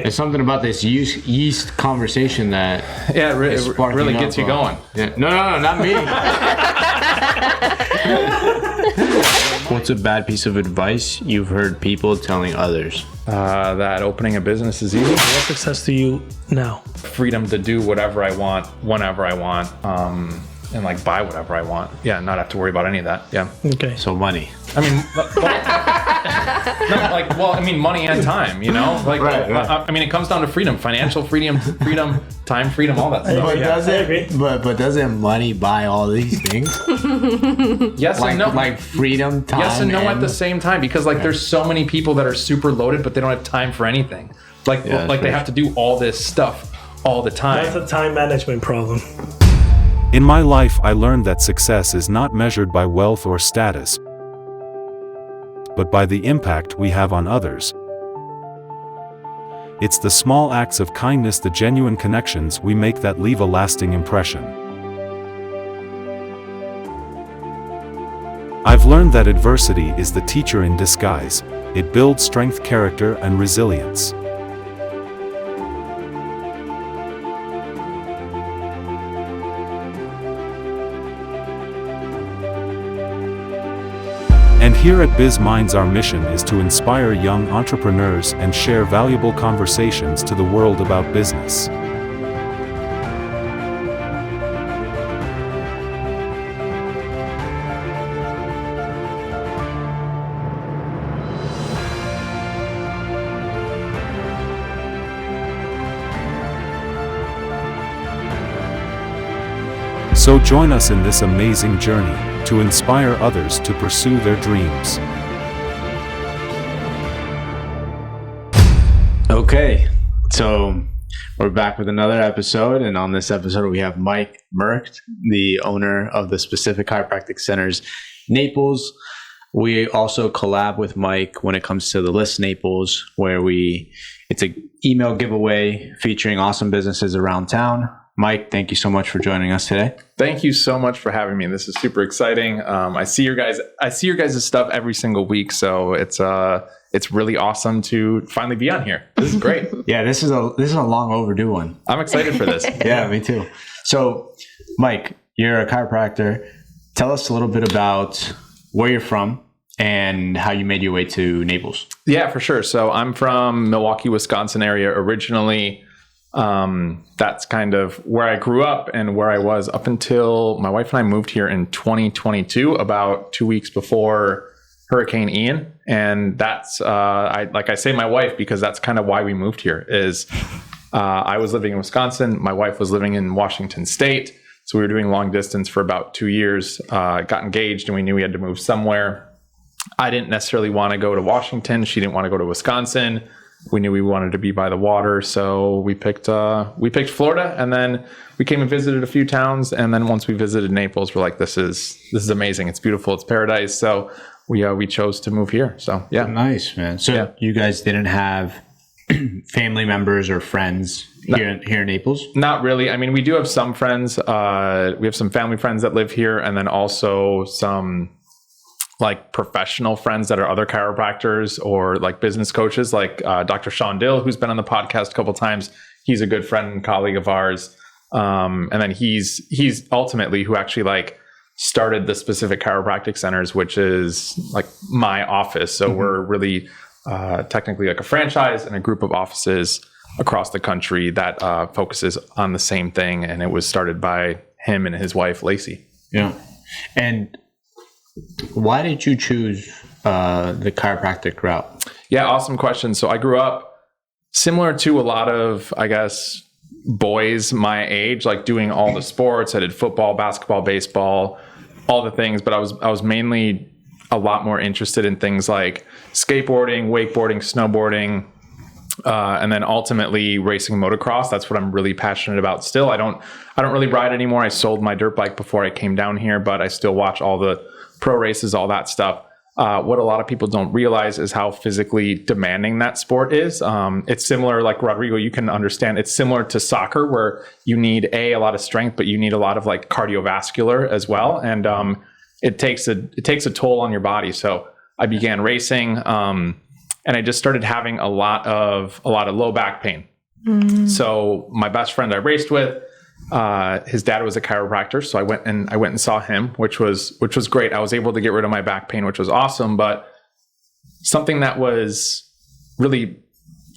It's something about this yeast conversation that it really gets you going. Yeah. No, not me. What's a bad piece of advice you've heard people telling others? That opening a business is easy. What success to you now? Freedom to do whatever I want, whenever I want, and like buy whatever I want. Yeah, not have to worry about any of that. Yeah. Okay. So money. I mean, money and time, you know? Like, right. I mean, it comes down to freedom, financial freedom, time freedom, all that stuff. But doesn't money buy all these things? Yes and no. Like freedom, time. Yes and no at the same time, because there's so many people that are super loaded, but they don't have time for anything. They have to do all this stuff all the time. That's a time management problem. In my life, I learned that success is not measured by wealth or status, but by the impact we have on others. It's the small acts of kindness, the genuine connections we make that leave a lasting impression. I've learned that adversity is the teacher in disguise. It builds strength, character, and resilience. And here at Biz Mindz, our mission is to inspire young entrepreneurs and share valuable conversations to the world about business. So join us in this amazing journey to inspire others to pursue their dreams. Okay, so we're back with another episode, and on this episode we have Merkt, the owner of the Specific Chiropractic Centers Naples. We also collab with Mike when it comes to the List Naples, where it's an email giveaway featuring awesome businesses around town. Mike, thank you so much for joining us today. Thank you so much for having me. This is super exciting. I see your guys' stuff every single week, so it's really awesome to finally be on here. This is great. Yeah, this is a long overdue one. I'm excited for this. Yeah, me too. So, Mike, you're a chiropractor. Tell us a little bit about where you're from and how you made your way to Naples. Yeah, for sure. So I'm from Milwaukee, Wisconsin area originally. That's kind of where I grew up and where I was up until my wife and I moved here in 2022, about 2 weeks before Hurricane Ian. And that's, I say my wife, because that's kind of why we moved here is, I was living in Wisconsin. My wife was living in Washington State. So we were doing long distance for about 2 years, got engaged, and we knew we had to move somewhere. I didn't necessarily want to go to Washington. She didn't want to go to Wisconsin. We knew we wanted to be by the water, so we picked Florida, and then we came and visited a few towns. And then once we visited Naples, we're like, this is amazing. It's beautiful. It's paradise. So we chose to move here. So yeah, nice, man. So You guys didn't have family members or friends here in Naples? Not really. I mean, we do have some friends. We have some family friends that live here, and then also some like professional friends that are other chiropractors or like business coaches, like Dr. Sean Dill, who's been on the podcast a couple of times. He's a good friend and colleague of ours. And then he's ultimately who actually like started the Specific Chiropractic Centers, which is like my office. So we're really technically like a franchise and a group of offices across the country that focuses on the same thing. And it was started by him and his wife, Lacey. Yeah. And why did you choose the chiropractic route? Yeah, awesome question. So I grew up similar to a lot of, I guess, boys my age, like doing all the sports. I did football, basketball, baseball, all the things. But I was mainly a lot more interested in things like skateboarding, wakeboarding, snowboarding, and then ultimately racing motocross. That's what I'm really passionate about still. I don't really ride anymore. I sold my dirt bike before I came down here, but I still watch all the pro races, all that stuff. What a lot of people don't realize is how physically demanding that sport is. It's similar, like Rodrigo, you can understand, it's similar to soccer where you need a lot of strength, but you need a lot of like cardiovascular as well. And it takes a toll on your body. So I began racing. And and I just started having a lot of low back pain. So my best friend I raced with, his dad was a chiropractor, so I went and saw him, which was great. I was able to get rid of my back pain, which was awesome. But something that was really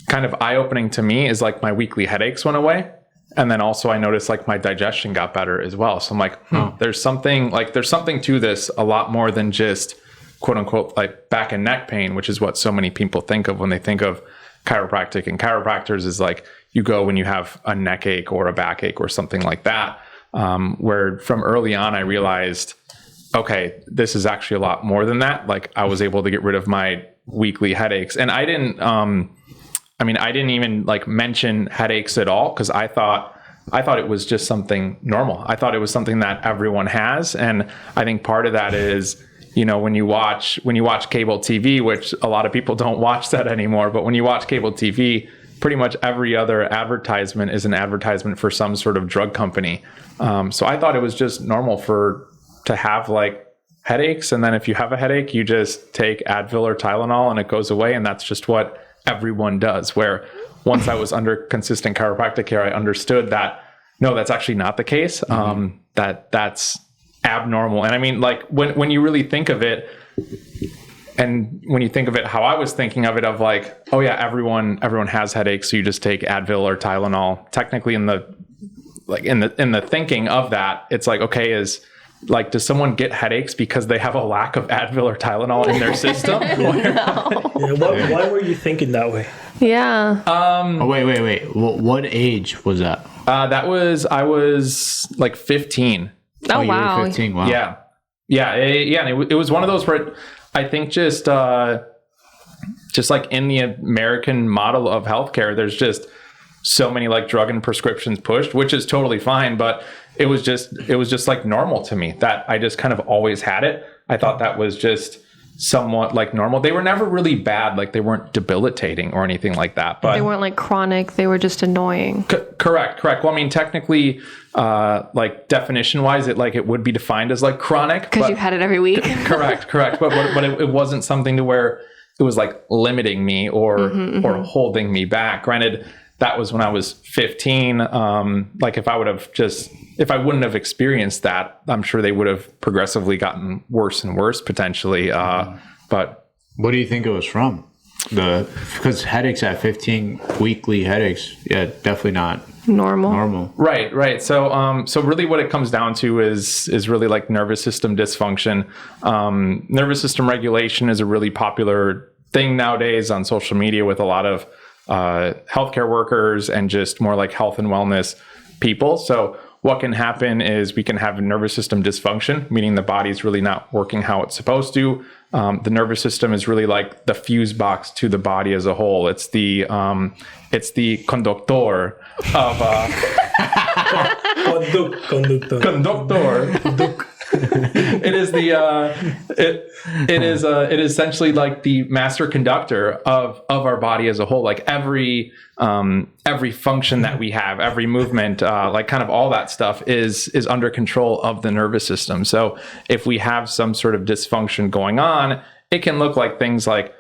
kind of eye-opening to me is like my weekly headaches went away. And then also I noticed like my digestion got better as well. So I'm like, there's something to this a lot more than just quote unquote like back and neck pain, which is what so many people think of when they think of chiropractic. And chiropractors is like you go when you have a neck ache or a back ache or something like that. Where from early on I realized, okay, this is actually a lot more than that. Like I was able to get rid of my weekly headaches, and I didn't even like mention headaches at all, because I thought it was just something normal. I thought it was something that everyone has. And I think part of that is, you know, when you watch cable TV, which a lot of people don't watch that anymore, but when you watch cable TV, pretty much every other advertisement is an advertisement for some sort of drug company. So I thought it was just normal to have like headaches. And then if you have a headache, you just take Advil or Tylenol and it goes away. And that's just what everyone does. Where once I was under consistent chiropractic care, I understood that no, that's actually not the case. That's abnormal. And I mean, like when you really think of it, and when you think of it how I was thinking of it, of like, oh yeah, everyone has headaches, so you just take Advil or Tylenol. Technically in the thinking of that, it's like, okay, does someone get headaches because they have a lack of Advil or Tylenol in their system? Why were you thinking that way? Yeah. Wait. What age was that? I was like 15. Oh, you wow. were 15. Wow. Yeah. And it was one of those where I think just like in the American model of healthcare, there's just so many like drug and prescriptions pushed, which is totally fine. But it was just like normal to me that I just kind of always had it. I thought that was just somewhat like normal. They were never really bad. Like they weren't debilitating or anything like that, but they weren't like chronic. They were just annoying. Correct. Well, I mean, technically, like definition wise, it would be defined as like chronic because you had it every week. Correct. But it wasn't something to where it was like limiting me or holding me back. Granted, that was when I was 15. Like if I wouldn't have experienced that, I'm sure they would have progressively gotten worse and worse potentially. But what do you think it was from? Because headaches at 15, weekly headaches, yeah, definitely not normal. Right. So really what it comes down to is really like nervous system dysfunction. Nervous system regulation is a really popular thing nowadays on social media with a lot of healthcare workers and just more like health and wellness people. So what can happen is we can have nervous system dysfunction, meaning the body's really not working how it's supposed to. The nervous system is really like the fuse box to the body as a whole. It's the conductor of conductor. It is it is essentially like the master conductor of our body as a whole. Like every function that we have, every movement, like kind of all that stuff is under control of the nervous system. So if we have some sort of dysfunction going on, it can look like things like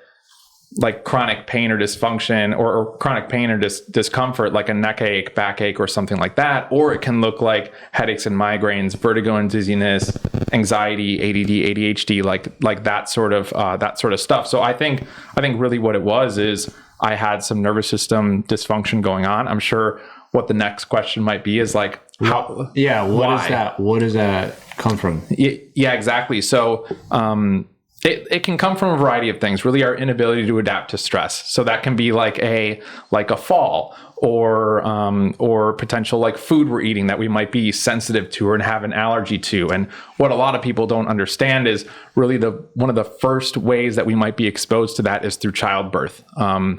chronic pain or dysfunction or chronic pain or discomfort, like a neck ache, backache, or something like that. Or it can look like headaches and migraines, vertigo and dizziness, anxiety, ADD, ADHD, like that sort of stuff. So I think really what it was is I had some nervous system dysfunction going on. I'm sure what the next question might be is like, how? Yeah. What does that come from? Yeah, exactly. So, It can come from a variety of things, really our inability to adapt to stress. So that can be like a fall or potential like food we're eating that we might be sensitive to or have an allergy to. And what a lot of people don't understand is really one of the first ways that we might be exposed to that is through childbirth.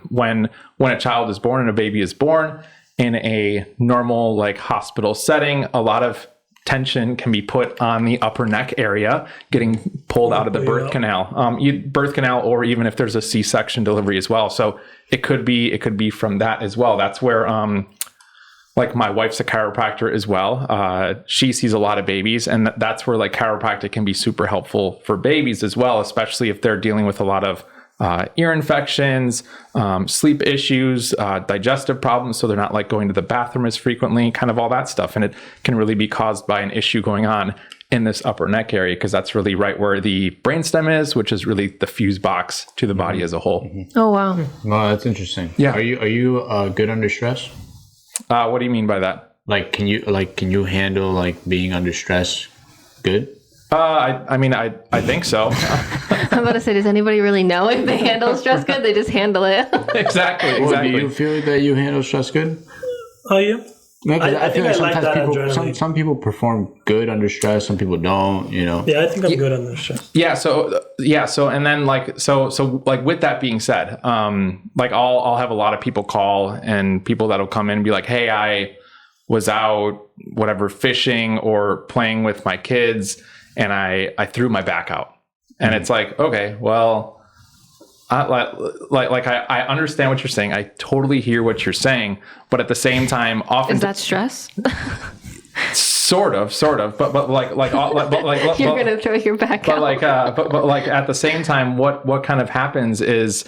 When a child is born and a baby is born in a normal like hospital setting, a lot of tension can be put on the upper neck area, getting pulled out of the birth canal, or even if there's a C-section delivery as well. So it could be from that as well. That's where, like my wife's a chiropractor as well. She sees a lot of babies, and that's where like chiropractic can be super helpful for babies as well, especially if they're dealing with a lot of ear infections, sleep issues, digestive problems. So they're not like going to the bathroom as frequently, kind of all that stuff. And it can really be caused by an issue going on in this upper neck area, because that's really right where the brainstem is, which is really the fuse box to the body as a whole. Oh, wow. Well, that's interesting. Yeah. Are you good under stress? What do you mean by that? Like, can you handle like being under stress good? I mean, I think so. I'm about to say, does anybody really know if they handle stress good? They just handle it. Exactly. Well, do you feel that you handle stress good? Oh, yeah. No, I think I like that adrenaline. some people perform good under stress, some people don't, you know. Yeah, I think I'm good under stress. So and then like so with that being said, like I'll have a lot of people call, and people that'll come in and be like, hey, I was out whatever fishing or playing with my kids, and I threw my back out. And it's like, okay, well, I understand what you're saying. I totally hear what you're saying, but at the same time, often Is that stress? sort of, but You're gonna throw your back out. but at the same time, what kind of happens is,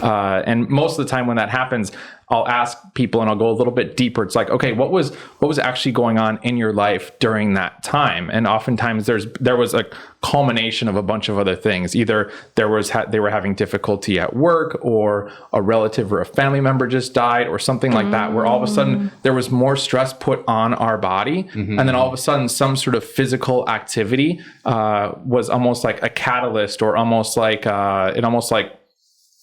and most of the time when that happens, I'll ask people and I'll go a little bit deeper. It's like, okay, what was actually going on in your life during that time? And oftentimes there was a culmination of a bunch of other things. Either they were having difficulty at work, or a relative or a family member just died, or something like that, where all of a sudden there was more stress put on our body. And then all of a sudden some sort of physical activity was almost like a catalyst, or almost like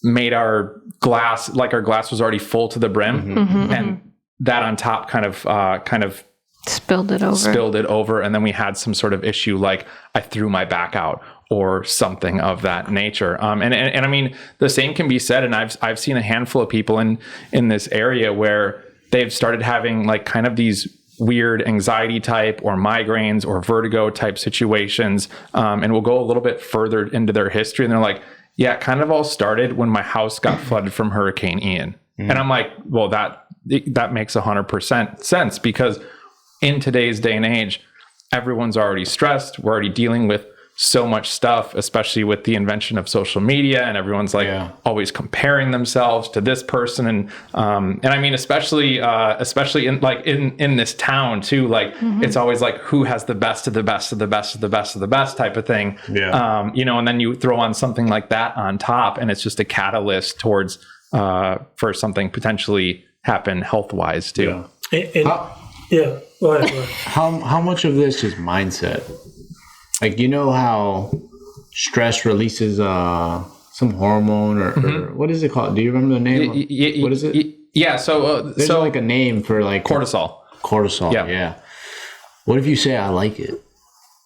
made our glass was already full to the brim, and that on top kind of spilled it over, and then we had some sort of issue, like I threw my back out or something of that nature. And I mean, the same can be said, and I've seen a handful of people in this area where they've started having like kind of these weird anxiety type or migraines or vertigo type situations, and we'll go a little bit further into their history, and they're like, yeah, it kind of all started when my house got flooded from Hurricane Ian. And I'm like, well, that makes 100% sense, because in today's day and age, everyone's already stressed. We're already dealing with so much stuff, especially with the invention of social media, and everyone's like always comparing themselves to this person. And I mean, especially in this town too, like it's always like, who has the best of the best of the best of the best of the best type of thing. Yeah. And then you throw on something like that on top, and it's just a catalyst towards, for something potentially happen health-wise too. Yeah. Go ahead. How much of this is mindset? Like, you know how stress releases some hormone or what is it called? Do you remember the name? What is it? Yeah. So there's like a name for like cortisol. Cortisol. Yeah. What if you say I like it?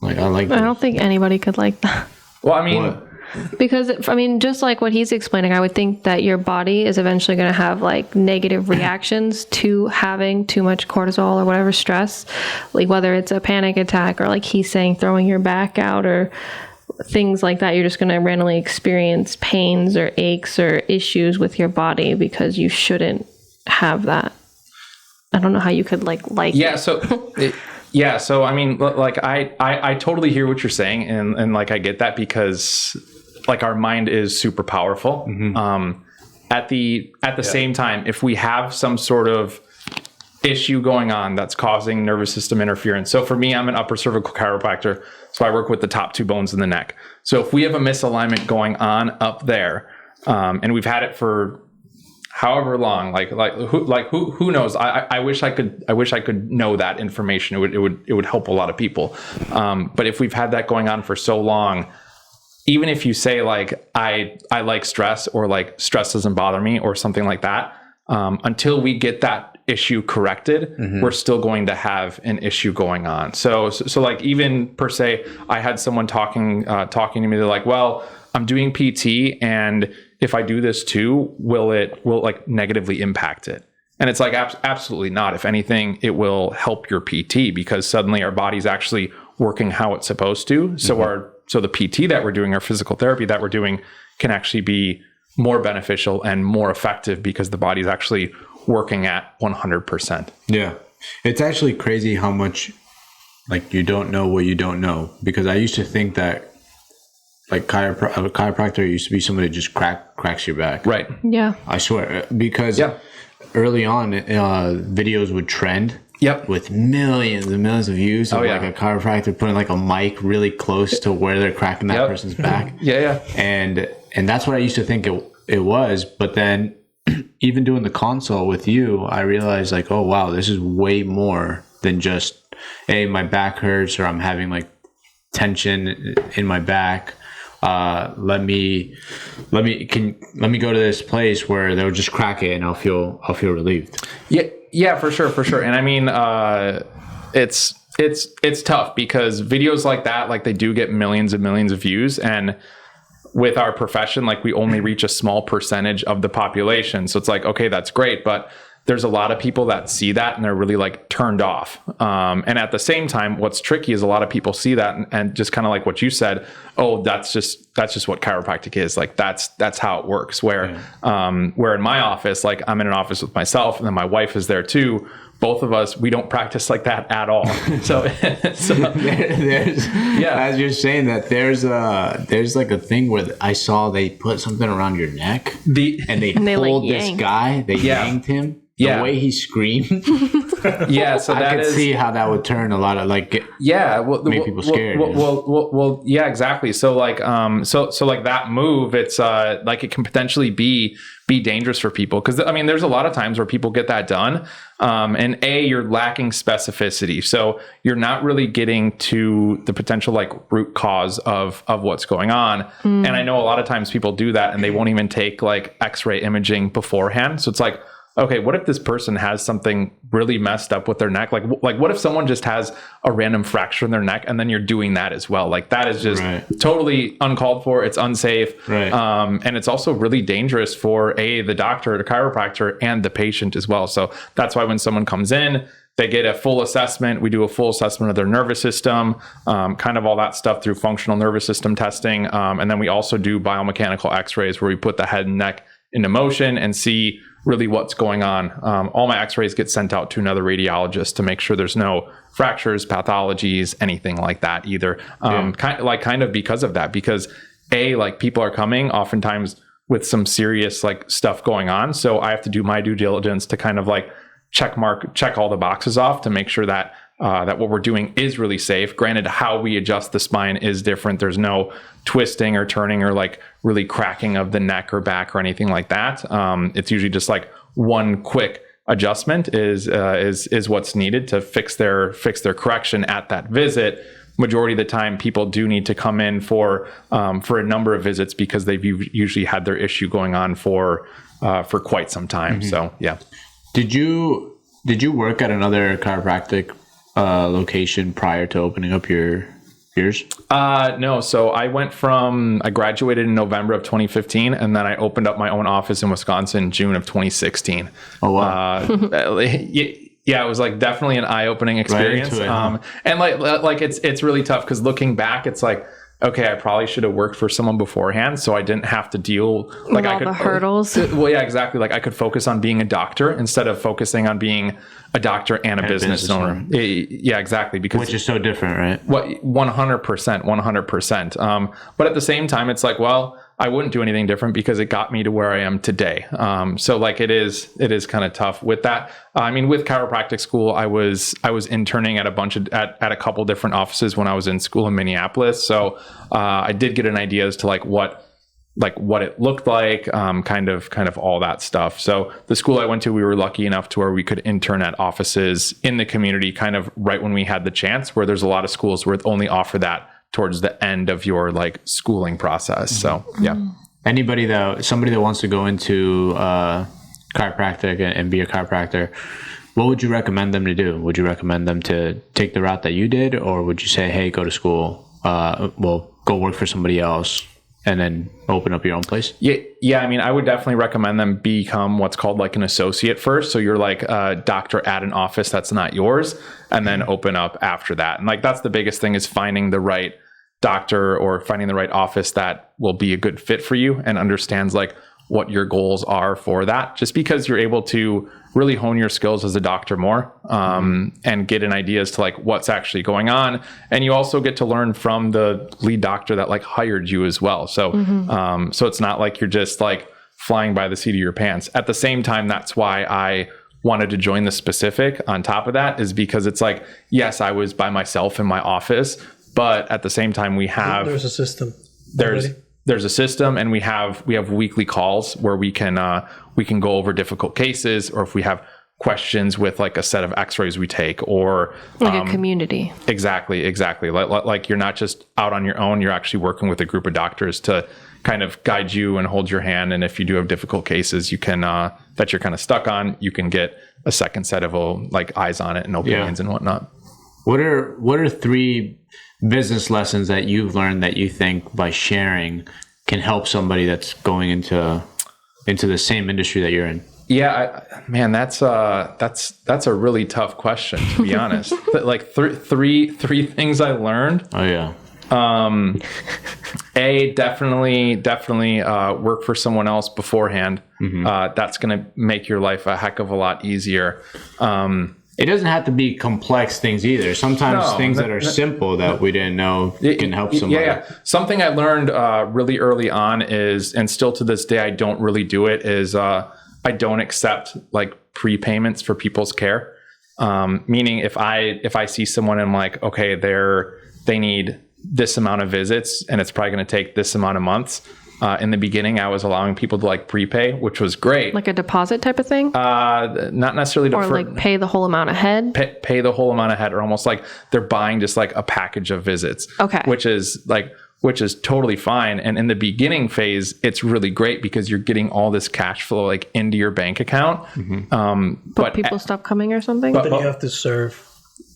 Like, I like. I don't think anybody could like that. Well, I mean. What? Because, I mean, just like what he's explaining, I would think that your body is eventually going to have like negative reactions to having too much cortisol or whatever stress, like whether it's a panic attack or like he's saying throwing your back out or things like that. You're just going to randomly experience pains or aches or issues with your body because you shouldn't have that. I don't know how you could like it. So I mean, like I totally hear what you're saying, and like I get that, because like our mind is super powerful. At the same time, if we have some sort of issue going on that's causing nervous system interference. So for me, I'm an upper cervical chiropractor, so I work with the top two bones in the neck. So if we have a misalignment going on up there, and we've had it for however long, who knows? I wish I could know that information. It would help a lot of people. But if we've had that going on for so long, even if you say like I like stress, or like stress doesn't bother me or something like that, until we get that issue corrected, we're still going to have an issue going on. So like, even per se, I had someone talking to me. They're like, well, I'm doing PT, and if I do this too, will like negatively impact it? And it's like, absolutely not. If anything, it will help your PT, because suddenly our body's actually working how it's supposed to. So the PT that we're doing, our physical therapy that we're doing, can actually be more beneficial and more effective, because the body's actually working at 100%. Yeah. It's actually crazy how much like you don't know what you don't know, because I used to think that like a chiropractor used to be somebody who just cracks your back. Right. Yeah. I swear, because early on, videos would trend. Yep. With millions and millions of views of yeah. like a chiropractor putting like a mic really close to where they're cracking that person's back. Yeah. And that's what I used to think it was. But then even doing the consult with you, I realized like, oh wow, this is way more than just, hey, my back hurts or I'm having like tension in my back. Let me go to this place where they'll just crack it and I'll feel relieved. Yeah, for sure. And I mean, it's tough because videos like that, like they do get millions and millions of views, and with our profession, like we only reach a small percentage of the population. So it's like, okay, that's great, but there's a lot of people that see that and they're really like turned off. And at the same time, what's tricky is a lot of people see that and just kind of like what you said, oh, that's just what chiropractic is. Like that's how it works. Where in my office, like I'm in an office with myself and then my wife is there too. Both of us, we don't practice like that at all. So there's as you're saying that, there's like a thing where I saw they put something around your neck and they pulled like this guy, they yanked him. The way he screamed. So I could see how that would turn a lot of like make people scared. Well, yeah, exactly. So like so like that move, it's like it can potentially be dangerous for people, because I mean there's a lot of times where people get that done, and you're lacking specificity, so you're not really getting to the potential like root cause of what's going on. And I know a lot of times people do that and they won't even take like X-ray imaging beforehand. So it's like, okay, what if this person has something really messed up with their neck? Like what if someone just has a random fracture in their neck and then you're doing that as well? Like that is just totally uncalled for. It's unsafe. Right. And it's also really dangerous for the doctor, the chiropractor, and the patient as well. So that's why when someone comes in, they get a full assessment. We do a full assessment of their nervous system, kind of all that stuff through functional nervous system testing. And then we also do biomechanical x-rays where we put the head and neck into motion and see really what's going on. All my x-rays get sent out to another radiologist to make sure there's no fractures, pathologies, anything like that either. Kind of because of that, because like people are coming oftentimes with some serious like stuff going on. So I have to do my due diligence to kind of like check all the boxes off to make sure that that what we're doing is really safe. Granted, how we adjust the spine is different. There's no twisting or turning or like really cracking of the neck or back or anything like that. It's usually just like one quick adjustment is what's needed to fix their correction at that visit. Majority of the time, people do need to come in for a number of visits because they've usually had their issue going on for quite some time. Mm-hmm. So yeah. Did you work at another chiropractic location prior to opening up yours? No. So I graduated in November of 2015, and then I opened up my own office in Wisconsin in June of 2016. Oh, wow. Yeah, it was like definitely an eye-opening experience. And like it's really tough because looking back, it's like, okay, I probably should have worked for someone beforehand, so I didn't have to deal with all the hurdles. Well, yeah, exactly. Like I could focus on being a doctor instead of focusing on being a doctor and a business owner. Yeah, exactly. Because which is so different, right? What 100%. But at the same time, it's like, well, I wouldn't do anything different because it got me to where I am today. So like it is kind of tough with that. I mean, with chiropractic school, I was interning at a couple different offices when I was in school in Minneapolis. So I did get an idea as to what it looked like, kind of all that stuff. So the school I went to, we were lucky enough to where we could intern at offices in the community kind of right when we had the chance, where there's a lot of schools where it only offer that towards the end of your like schooling process. So yeah. Somebody that wants to go into chiropractic and be a chiropractor, what would you recommend them to do? Would you recommend them to take the route that you did, or would you say, hey, go to school, go work for somebody else and then open up your own place? Yeah. I mean, I would definitely recommend them become what's called like an associate first. So you're like a doctor at an office that's not yours, and then open up after that. And like, that's the biggest thing, is finding the right doctor or finding the right office that will be a good fit for you and understands like what your goals are for that, just because you're able to really hone your skills as a doctor more, and get an idea as to like what's actually going on. And you also get to learn from the lead doctor that like hired you as well. So, so it's not like you're just like flying by the seat of your pants. At the same time, that's why I wanted to join the specific on top of that, is because it's like, yes, I was by myself in my office, but at the same time there's a system. There's a system, and we have weekly calls where we can go over difficult cases, or if we have questions with like a set of x-rays we take, or like a community. Exactly. Like you're not just out on your own, you're actually working with a group of doctors to kind of guide you and hold your hand. And if you do have difficult cases, you can that you're kind of stuck on, you can get a second set of like eyes on it and opinions and whatnot. What are 3 business lessons that you've learned that you think by sharing can help somebody that's going into the same industry that you're in? Yeah, man, that's a really tough question, to be honest. Like three things I learned. Oh yeah. Definitely work for someone else beforehand. That's going to make your life a heck of a lot easier. It doesn't have to be complex things either. Sometimes things that are simple that we didn't know can help somebody. Yeah. Something I learned really early on is, and still to this day I don't really do it, is I don't accept like prepayments for people's care. Meaning if I see someone and I'm like, okay, they need this amount of visits and it's probably going to take this amount of months. In the beginning, I was allowing people to like prepay, which was great. Like a deposit type of thing? Not necessarily. Or like pay the whole amount ahead? Pay the whole amount ahead, or almost like they're buying just like a package of visits. Okay. Which is totally fine. And in the beginning phase, it's really great because you're getting all this cash flow like into your bank account. But people stop coming or something? Then you have to serve.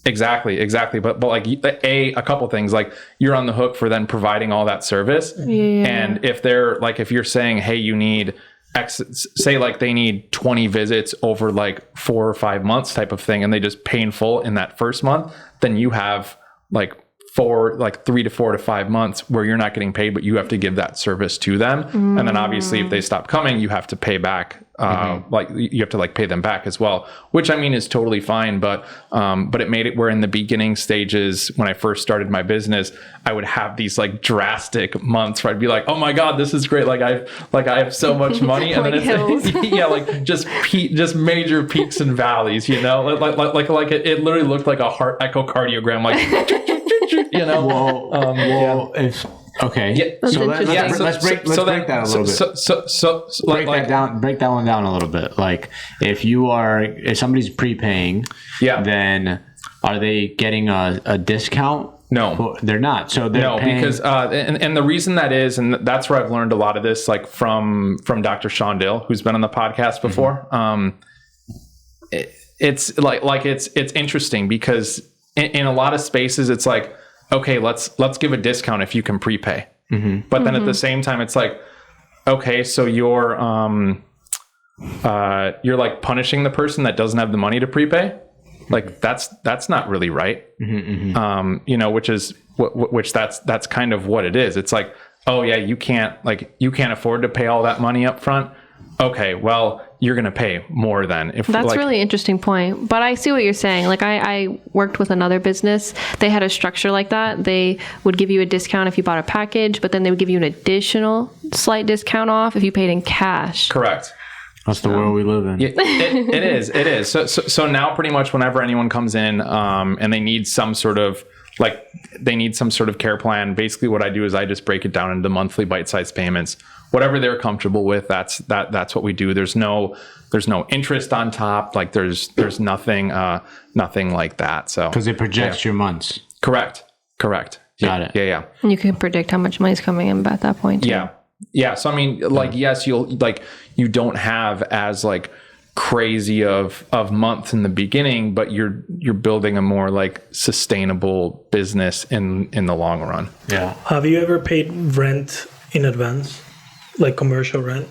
Exactly. But like a couple things, like you're on the hook for then providing all that service. Yeah. And if you're saying, hey, you need X, say like they need 20 visits over like 4 or 5 months type of thing, and they just pay in full in that first month, then you have like 3 to 4 to 5 months where you're not getting paid, but you have to give that service to them. And then obviously if they stop coming, you have to pay back. Like you have to like pay them back as well, which I mean is totally fine. But it made it where in the beginning stages, when I first started my business, I would have these like drastic months where I'd be like, oh my God, this is great. Like I have so much money. And then it's just major peaks and valleys, you know, like it literally looked like a heart echocardiogram, like, you know, okay. Yeah. So let's break that a little bit. Break that one down a little bit. Like if somebody's prepaying, then are they getting a discount? No, they're not. So they're paying. Because and the reason that is, and that's where I've learned a lot of this, like from Dr. Sean Dale, who's been on the podcast before. It's like it's interesting because in a lot of spaces, it's like, okay, let's give a discount if you can prepay. But then at the same time, it's like, okay, so you're like punishing the person that doesn't have the money to prepay. Like that's not really right. You know, which that's kind of what it is. It's like, oh yeah, you can't afford to pay all that money up front. Okay, well, you're going to pay more then. That's really interesting point. But I see what you're saying. Like I worked with another business. They had a structure like that. They would give you a discount if you bought a package, but then they would give you an additional slight discount off if you paid in cash. Correct. That's the world we live in. It is. So now pretty much whenever anyone comes in and they need some sort of care plan, basically what I do is I just break it down into monthly bite-sized payments. Whatever they're comfortable with, that's what we do. There's no interest on top. Like there's nothing like that. So because it projects your months. Correct. Got it. Yeah. And you can predict how much money's coming in at that point. Too. Yeah. So I mean, like yes, you don't have as like crazy of months in the beginning, but you're building a more like sustainable business in the long run. Yeah. Have you ever paid rent in advance? Like commercial rent?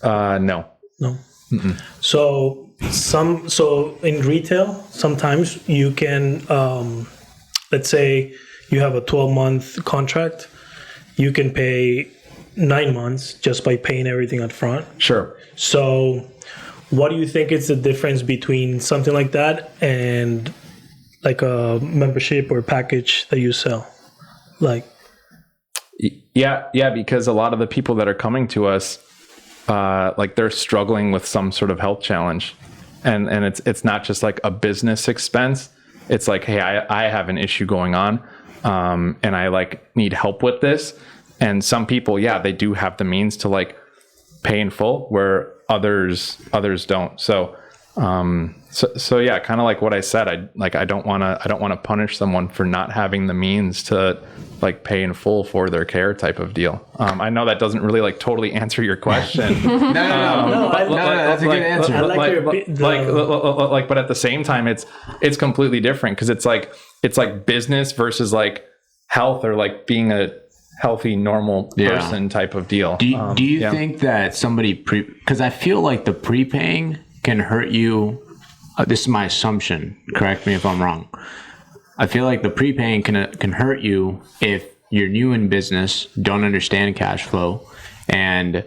No. Mm-mm. So in retail, sometimes you can, let's say you have a 12-month contract, you can pay 9 months just by paying everything up front. Sure. So what do you think is the difference between something like that and like a membership or package that you sell? Like, yeah, because a lot of the people that are coming to us, like they're struggling with some sort of health challenge, and it's not just like a business expense. It's like, hey, I have an issue going on, and I like need help with this. And some people, they do have the means to like pay in full, where others don't. So yeah, kind of like what I said, I don't want to punish someone for not having the means to like pay in full for their care type of deal. I know that doesn't really like totally answer your question. No, that's a good answer. But at the same time, it's completely different, because it's like business versus like health, or like being a healthy, normal person type of deal. Do you think that somebody because I feel like the prepaying can hurt you. This is my assumption. Correct me if I'm wrong. I feel like the prepaying can hurt you if you're new in business, don't understand cash flow, and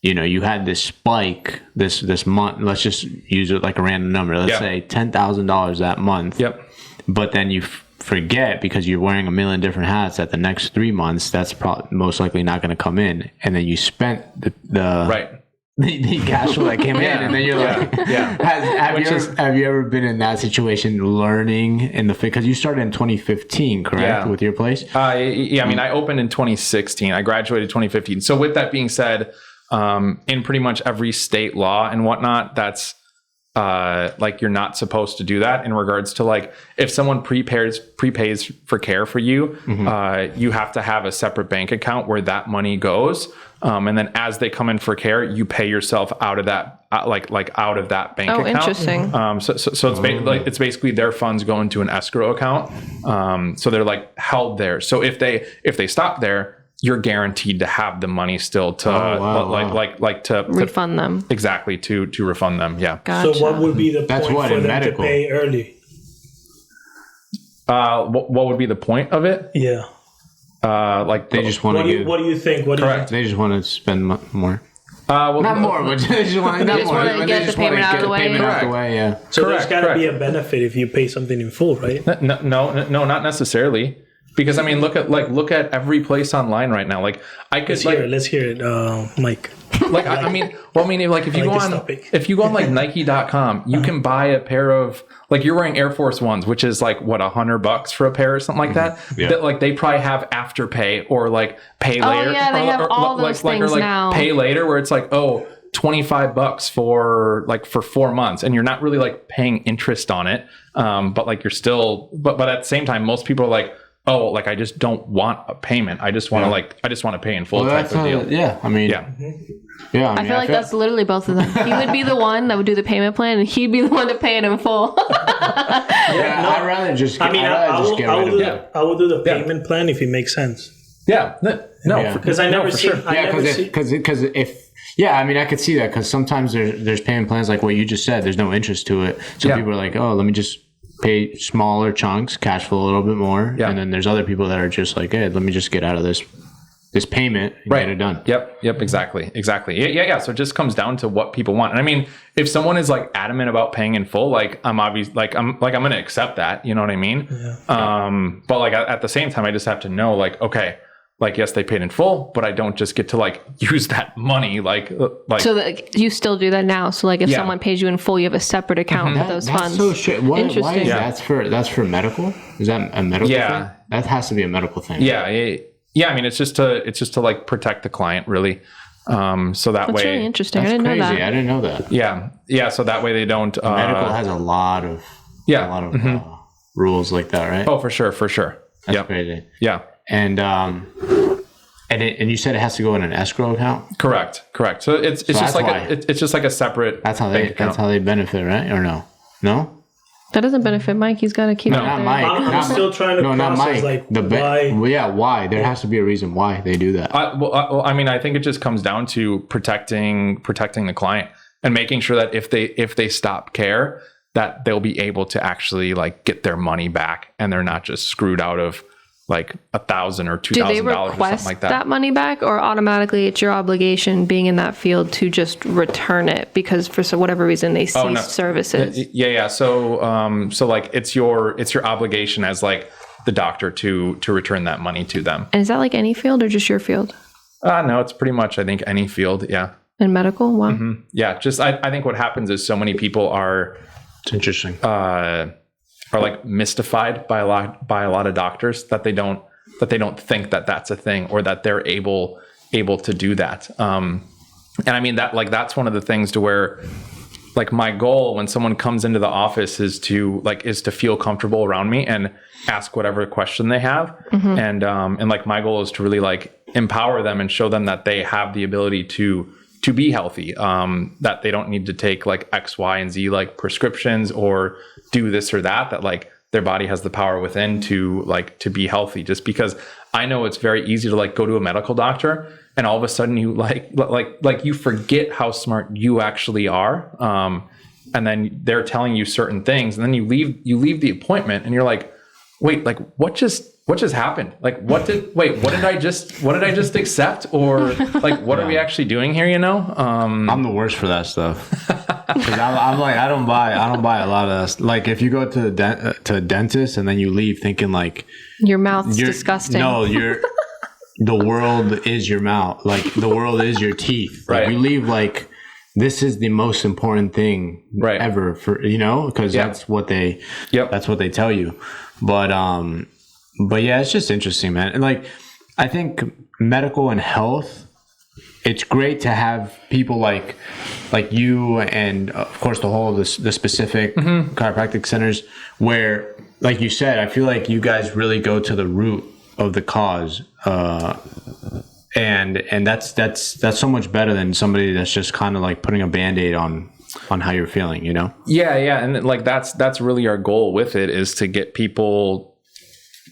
you had this spike this month. Let's just use it like a random number. Let's say $10,000 that month. Yep. But then you forget, because you're wearing a million different hats, that the next 3 months that's most likely not going to come in, and then you spent the cash flow that came in, and then you're like, have you ever been in that situation, learning in the because you started in 2015, correct, with your place? I mean, I opened in 2016. I graduated 2015. So with that being said, in pretty much every state law and whatnot, that's like you're not supposed to do that. In regards to like, if someone prepays for care for you, you have to have a separate bank account where that money goes. And then as they come in for care, you pay yourself out of that, like out of that bank account. Oh, interesting. So it's basically their funds go into an escrow account. So they're like held there. So if they stop there, you're guaranteed to have the money still to to refund them. Exactly, to refund them. Yeah. Gotcha. So what would be the point for them to pay early? What would be the point of it? Yeah. Like they just want to. What do you think? Correct. They just want to spend more. Not more, but they just want to get the payment out of the way. Yeah. So there's got to be a benefit if you pay something in full, right? No, not necessarily. Because I mean, look at every place online right now. Like I could let's hear it, Mike. Like I mean, if you go on like Nike.com, you can buy a pair of, like, you're wearing Air Force Ones, which is like what, $100 for a pair or something like that. Yeah. That like they probably have Afterpay or like pay later. Oh yeah, they have all those things now. Pay later, where it's like, oh, $25 for 4 months, and you're not really like paying interest on it. But like you're still, but at the same time, most people are like, oh, like I just don't want a payment. I just want to pay in full type of deal. Yeah, I mean, I feel like that's literally both of them. He would be the one that would do the payment plan, and he'd be the one to pay it in full. I'd rather just. I will do the payment plan if it makes sense. Yeah, because I never see. Because if. Yeah, I mean, I could see that, because sometimes there's payment plans like what you just said. There's no interest to it, so people are like, oh, let me just pay smaller chunks, cash flow a little bit more, and then there's other people that are just like, hey, let me just get out of this payment and get it done. Yep, exactly. Yeah. So it just comes down to what people want. And I mean, if someone is like adamant about paying in full, like I'm going to accept that. You know what I mean? Yeah. But like at the same time, I just have to know, like, okay, like, yes, they paid in full, but I don't just get to like use that money like. So that you still do that now. So like if someone pays you in full, you have a separate account for those funds. So interesting. Why is that's for medical? Is that a medical thing? That has to be a medical thing. Yeah. I mean, it's just to like protect the client, really. So that way. That's really interesting. I didn't know that. I didn't know that. Yeah. So that way they don't. Medical has a lot of rules like that, right? Oh, for sure. That's crazy. Yeah. And you said it has to go in an escrow account? Correct. So it's just like a separate. That's how they benefit, right? Or no? That doesn't benefit Mike. He's got to keep. No, not Mike. I'm still trying to process, like, why. Why? There has to be a reason why they do that. I mean, I think it just comes down to protecting the client and making sure that if they stop care, that they'll be able to actually like get their money back, and they're not just screwed out of like $1,000 or $2,000 Do they or something request like that money back, or automatically it's your obligation being in that field to just return it because for whatever reason they cease services? Yeah. So like it's your obligation as like the doctor to return that money to them. And is that like any field or just your field? No, it's pretty much, I think, any field. Yeah. In medical? Wow. Mm-hmm. Yeah. Just, I think what happens is so many people are, it's interesting. Are like mystified by a lot of doctors that they don't think that that's a thing, or that they're able to do that. And I mean that, like, that's one of the things to where, like, my goal when someone comes into the office is to feel comfortable around me and ask whatever question they have. Mm-hmm. And like my goal is to really like empower them and show them that they have the ability to be healthy, that they don't need to take like X, Y, and Z like prescriptions or do this or that like their body has the power within to be healthy. Just because I know it's very easy to like go to a medical doctor and all of a sudden you like you forget how smart you actually are. And then they're telling you certain things and then you leave the appointment and you're like, wait, like what just happened? Like, what did I just accept? Or like, what are we actually doing here? You know? I'm the worst for that stuff. Cause I'm like, I don't buy a lot of that. Like if you go to a dentist and then you leave thinking like your mouth's disgusting. No, the world is your mouth. Like the world is your teeth. Like, right. You leave like, this is the most important thing ever for, cause that's what they tell you. But yeah, it's just interesting, man. And like, I think medical and health, it's great to have people like you and of course the specific chiropractic centers where, like you said, I feel like you guys really go to the root of the cause. And that's so much better than somebody that's just kind of like putting a Band-Aid on how you're feeling, Yeah. And like, that's really our goal with it, is to get people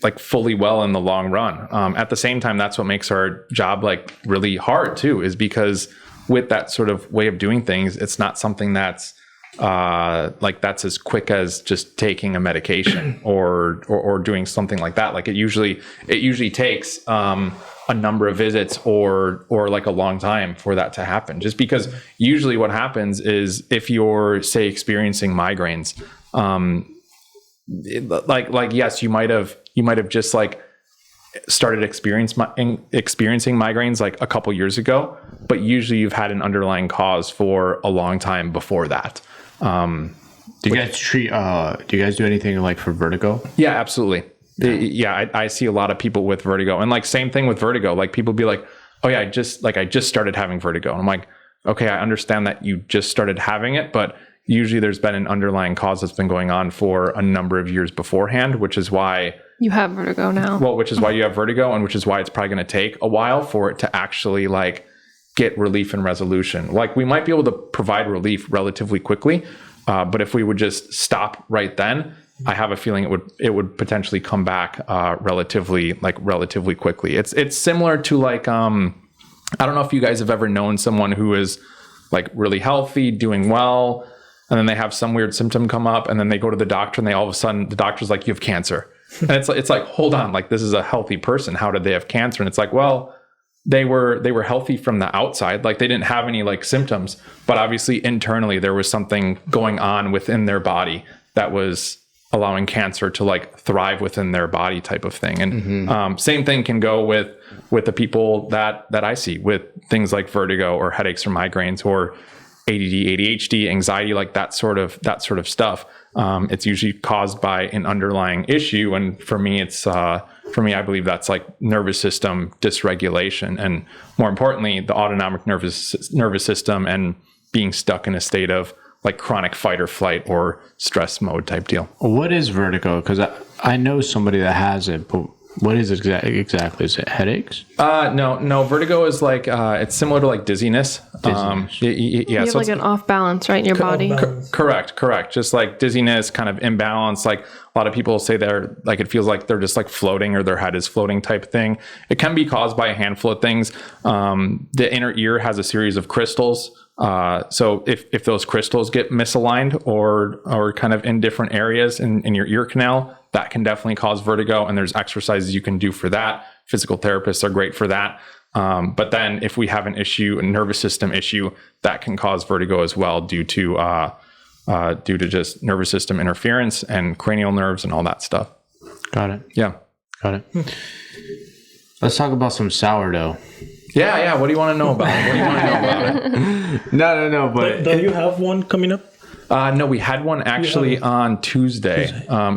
like fully well in the long run. At the same time, that's what makes our job like really hard too, is because with that sort of way of doing things, it's not something that's that's as quick as just taking a medication or doing something like that. Like it usually takes a number of visits or like a long time for that to happen. Just because usually what happens is if you're, say, experiencing migraines, yes, you might have just like started experiencing migraines like a couple years ago, but usually you've had an underlying cause for a long time before that. Do you guys do anything like for vertigo? Yeah, absolutely. Yeah, I see a lot of people with vertigo, and like same thing with vertigo. Like people be like, "Oh yeah, I just started having vertigo." And I'm like, "Okay, I understand that you just started having it, but usually there's been an underlying cause that's been going on for a number of years beforehand, which is why you have vertigo now." Well, which is why you have vertigo, and which is why it's probably going to take a while for it to actually like get relief and resolution. Like we might be able to provide relief relatively quickly, but if we would just stop right then, I have a feeling it would potentially come back relatively quickly. It's similar to like I don't know if you guys have ever known someone who is like really healthy, doing well, and then they have some weird symptom come up, and then they go to the doctor, and all of a sudden the doctor's like, "You have cancer," and it's like, hold on, like this is a healthy person. How did they have cancer? And it's like, well, they were healthy from the outside, like they didn't have any like symptoms, but obviously internally there was something going on within their body that was allowing cancer to like thrive within their body, type of thing. And same thing can go with the people that I see with things like vertigo or headaches or migraines or ADD, ADHD, anxiety, like that sort of stuff. It's usually caused by an underlying issue, and for me, I believe that's like nervous system dysregulation, and more importantly, the autonomic nervous system, and being stuck in a state of like chronic fight or flight or stress mode type deal. What is vertigo? Because I know somebody that has it, but what is it exactly? Is it headaches? No. Vertigo is like it's similar to like dizziness. You have like an off balance, right, in your body. Correct. Just like dizziness, kind of imbalance. Like a lot of people say they're like, it feels like they're just like floating or their head is floating type thing. It can be caused by a handful of things. The inner ear has a series of crystals. So if those crystals get misaligned or kind of in different areas in your ear canal, that can definitely cause vertigo. And there's exercises you can do for that. Physical therapists are great for that. But then if we have a nervous system issue, that can cause vertigo as well due to just nervous system interference and cranial nerves and all that stuff. Got it. Yeah. Got it. Let's talk about some sourdough. Yeah. What do you want to know about it? No. But don't you have one coming up? No, we had one actually on Tuesday.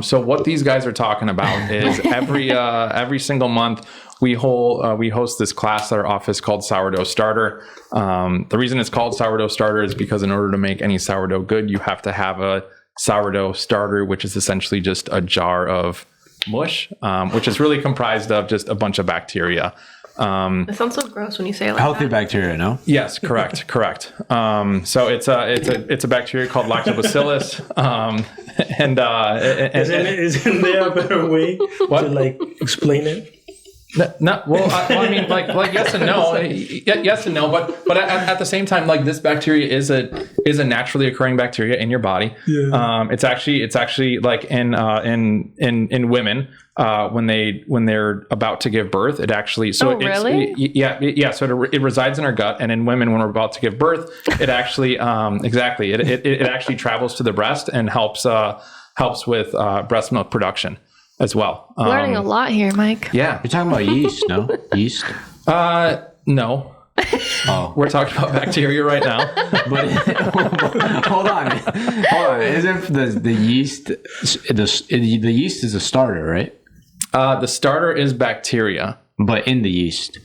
So what these guys are talking about is every single month we host this class at our office called Sourdough Starter. The reason it's called Sourdough Starter is because in order to make any sourdough good, you have to have a sourdough starter, which is essentially just a jar of mush, which is really comprised of just a bunch of bacteria. It sounds so gross when you say it like healthy that. bacteria, no? Yes, correct. So it's a bacteria called lactobacillus. Isn't there a better way to like explain it? I mean, like yes and no, yes and no, but at the same time, like this bacteria is a naturally occurring bacteria in your body. Yeah. It's actually like in women when they're about to give birth, it actually really? So it resides in our gut, and in women when we're about to give birth, it actually exactly it actually travels to the breast and helps with breast milk production as well. Learning a lot here, Mike. Yeah. You're talking about yeast, no? Yeast? No. Oh. We're talking about bacteria right now. But hold on. Isn't the yeast the yeast is a starter, right? The starter is bacteria. But in the yeast.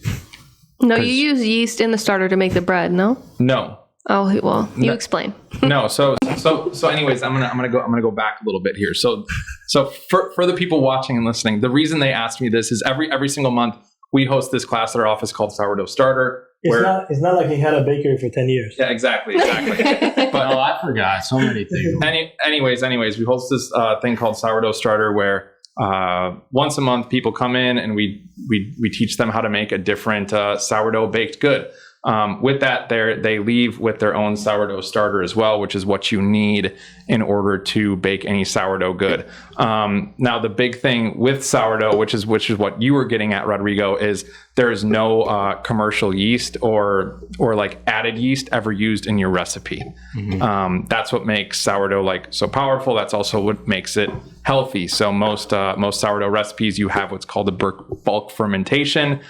No, you use yeast in the starter to make the bread, no? No. Oh, well, you explain. No, so anyways, I'm gonna go back a little bit here. So for the people watching and listening, the reason they asked me this is every single month we host this class at our office called Sourdough Starter. It's not like he had a bakery for 10 years. Yeah, exactly. But I forgot so many things. Anyways, we host this thing called Sourdough Starter where once a month people come in and we teach them how to make a different sourdough baked good. With that, they leave with their own sourdough starter as well, which is what you need in order to bake any sourdough good. Now, the big thing with sourdough, which is what you were getting at, Rodrigo, is there is no commercial yeast or like added yeast ever used in your recipe. Mm-hmm. That's what makes sourdough like so powerful. That's also what makes it healthy. So most sourdough recipes, you have what's called a bulk fermentation.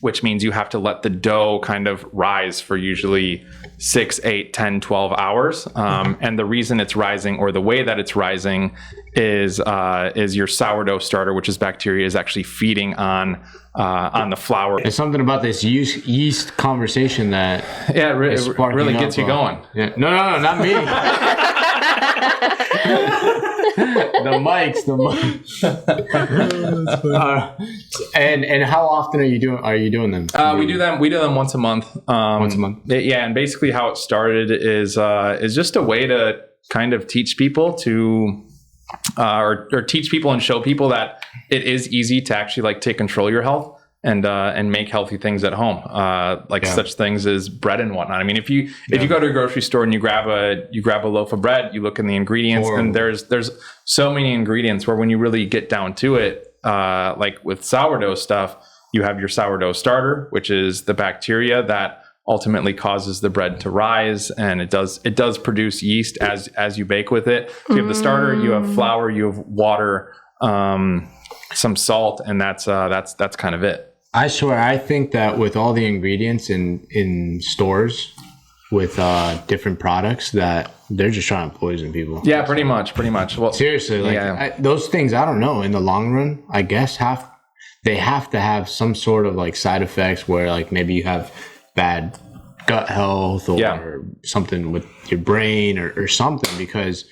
Which means you have to let the dough kind of rise for usually 6, 8, 10, 12 hours. And the reason it's rising, or the way that it's rising, is your sourdough starter, which is bacteria, is actually feeding on the flour. It's something about this yeast conversation that it really gets you going. Yeah. No, not me. The mics. And how often are you doing them? We do them once a month. Once a month. Yeah, and basically how it started is just a way to kind of teach people to or teach people and show people that it is easy to actually like take control of your health and make healthy things at home, such things as bread and whatnot. I mean, if you go to a grocery store and you grab a loaf of bread, you look in the ingredients, and there's so many ingredients where when you really get down to it, like with sourdough stuff, you have your sourdough starter, which is the bacteria that ultimately causes the bread to rise, and it does produce yeast as you bake with it. So you have the starter, you have flour, you have water, some salt, and that's kind of it. I swear, I think that with all the ingredients in stores with different products, that they're just trying to poison people. Yeah, pretty much. Well, seriously, those things, I don't know. In the long run, I guess they have to have some sort of like side effects where like maybe you have bad gut health or something with your brain or something. Because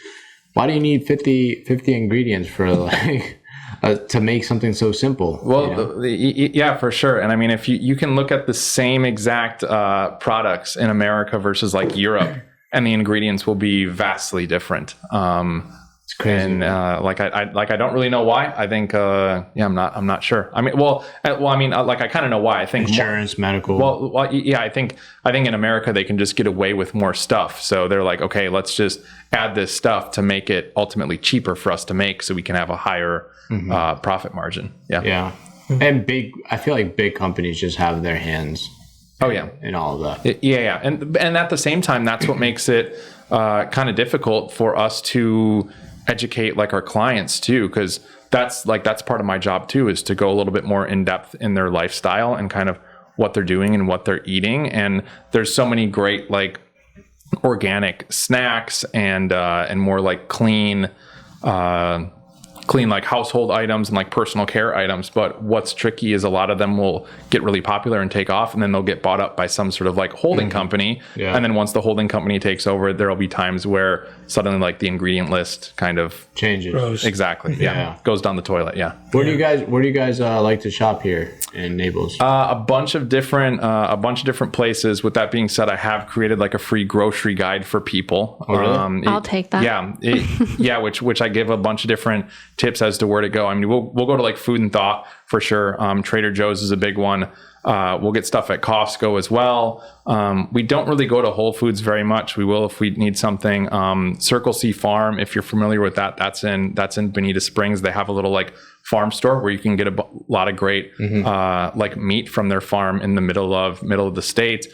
why do you need 50 ingredients for like to make something so simple. Well, yeah, for sure. And I mean, if you can look at the same exact products in America versus like Europe, and the ingredients will be vastly different. It's crazy. And I don't really know why. I think I'm not sure. I mean, I kind of know why. I think insurance, medical. Well, yeah, I think in America they can just get away with more stuff. So they're like, okay, let's just add this stuff to make it ultimately cheaper for us to make, so we can have a higher profit margin. Yeah. Yeah. And I feel like big companies just have their hands. Oh yeah. In all of that. Yeah. And at the same time, that's what makes it kind of difficult for us to educate like our clients too, because that's part of my job too, is to go a little bit more in depth in their lifestyle and kind of what they're doing and what they're eating. And there's so many great like organic snacks and more like clean like household items and like personal care items. But what's tricky is a lot of them will get really popular and take off, and then they'll get bought up by some sort of like holding company. Yeah. And then once the holding company takes over, there'll be times where suddenly like the ingredient list kind of changes. Gross. Exactly. Yeah. Goes down the toilet. Yeah. Where do you guys like to shop here in Naples? A bunch of different places. With that being said, I have created like a free grocery guide for people. Oh, really? I'll take that. Yeah. Which I give a bunch of different tips as to where to go. I mean, we'll go to like Food and Thought for sure. Trader Joe's is a big one. We'll get stuff at Costco as well. We don't really go to Whole Foods very much. We will if we need something. Circle C Farm, if you're familiar with that, that's in Bonita Springs. They have a little like farm store where you can get a lot of great like meat from their farm in the middle of the state.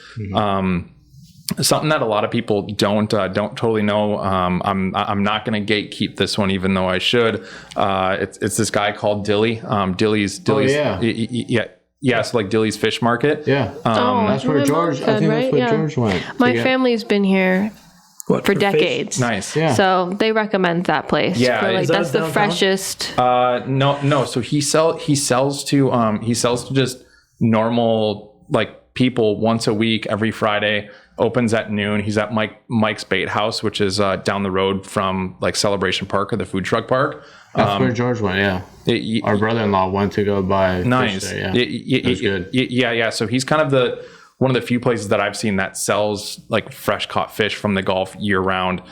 Something that a lot of people don't totally know. I'm not going to gatekeep this one, even though I should. It's this guy called Dilly. Dilly's. Oh, yeah. Yeah, so like Dilly's Fish Market. Yeah. That's where George. I think that's where George went. My family's been here for decades. Fish? Nice. Yeah. So they recommend that place. Yeah. For, like, that's the downtown? freshest. No. So he sells to just normal like people once a week, every Friday. Opens at noon. He's at Mike's Bait House, which is down the road from like Celebration Park or the food truck park. That's where George went. Yeah, our brother-in-law went to go buy. Nice. Fish there, it was good. Yeah. So he's kind of one of the few places that I've seen that sells like fresh caught fish from the Gulf year round.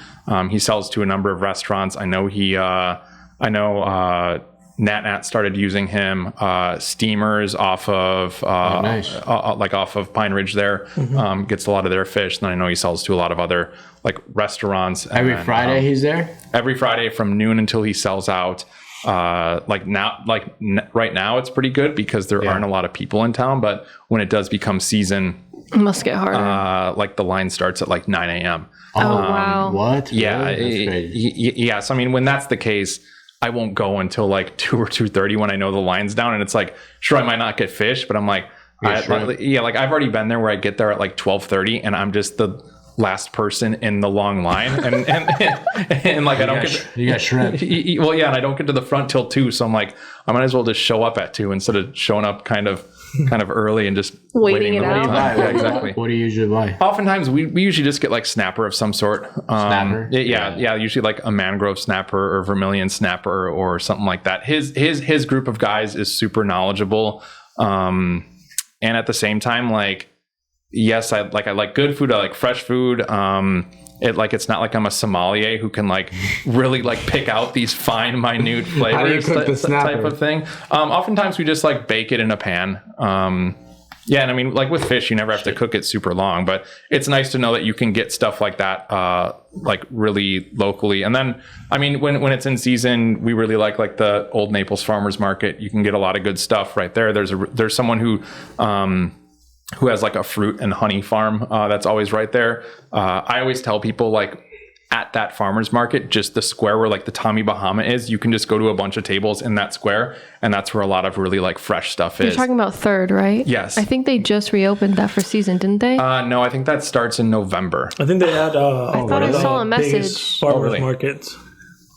He sells to a number of restaurants. I know Nat started using him, steamers off of off of Pine Ridge there, gets a lot of their fish. And I know he sells to a lot of other like restaurants. Every Friday he's there? Every Friday from noon until he sells out. Right now it's pretty good because there aren't a lot of people in town, but when it does become season, It must get harder. like the line starts at like 9 a.m. Oh, wow. What? Yeah. Really? That's crazy. Yeah. So I mean, when that's the case, I won't go until like 2 or 2:30 when I know the line's down, and it's like, sure, I might not get fish, but I'm like, like I've already been there where I get there at like 12:30 and I'm just the last person in the long line, and like you got shrimp. Well, yeah, and I don't get to the front till 2, so I'm like, I might as well just show up at 2 instead of showing up kind of early and just waiting it out. Yeah, exactly. What do you usually buy? Oftentimes we usually just get like snapper of some sort. Snapper? Yeah. Usually like a mangrove snapper or vermilion snapper or something like that. His group of guys is super knowledgeable. And at the same time, like, yes, I like good food. I like fresh food. It's not like I'm a sommelier who can like really like pick out these fine, minute flavors. How do you cook the snapper? Type of thing. Oftentimes we just like bake it in a pan. Yeah, and I mean, like with fish, you never have to cook it super long, but it's nice to know that you can get stuff like that, like really locally. And then, I mean, when it's in season, we really like the Old Naples Farmers Market. You can get a lot of good stuff right there. There's someone who has like a fruit and honey farm that's always right there. I always tell people like at that farmer's market, just the square where like the Tommy Bahama is, you can just go to a bunch of tables in that square, and that's where a lot of really like fresh stuff is. You're talking about Third, right? Yes. I think they just reopened that for season, didn't they? No, I think that starts in November. I think they had I thought I saw a message. Farmers markets.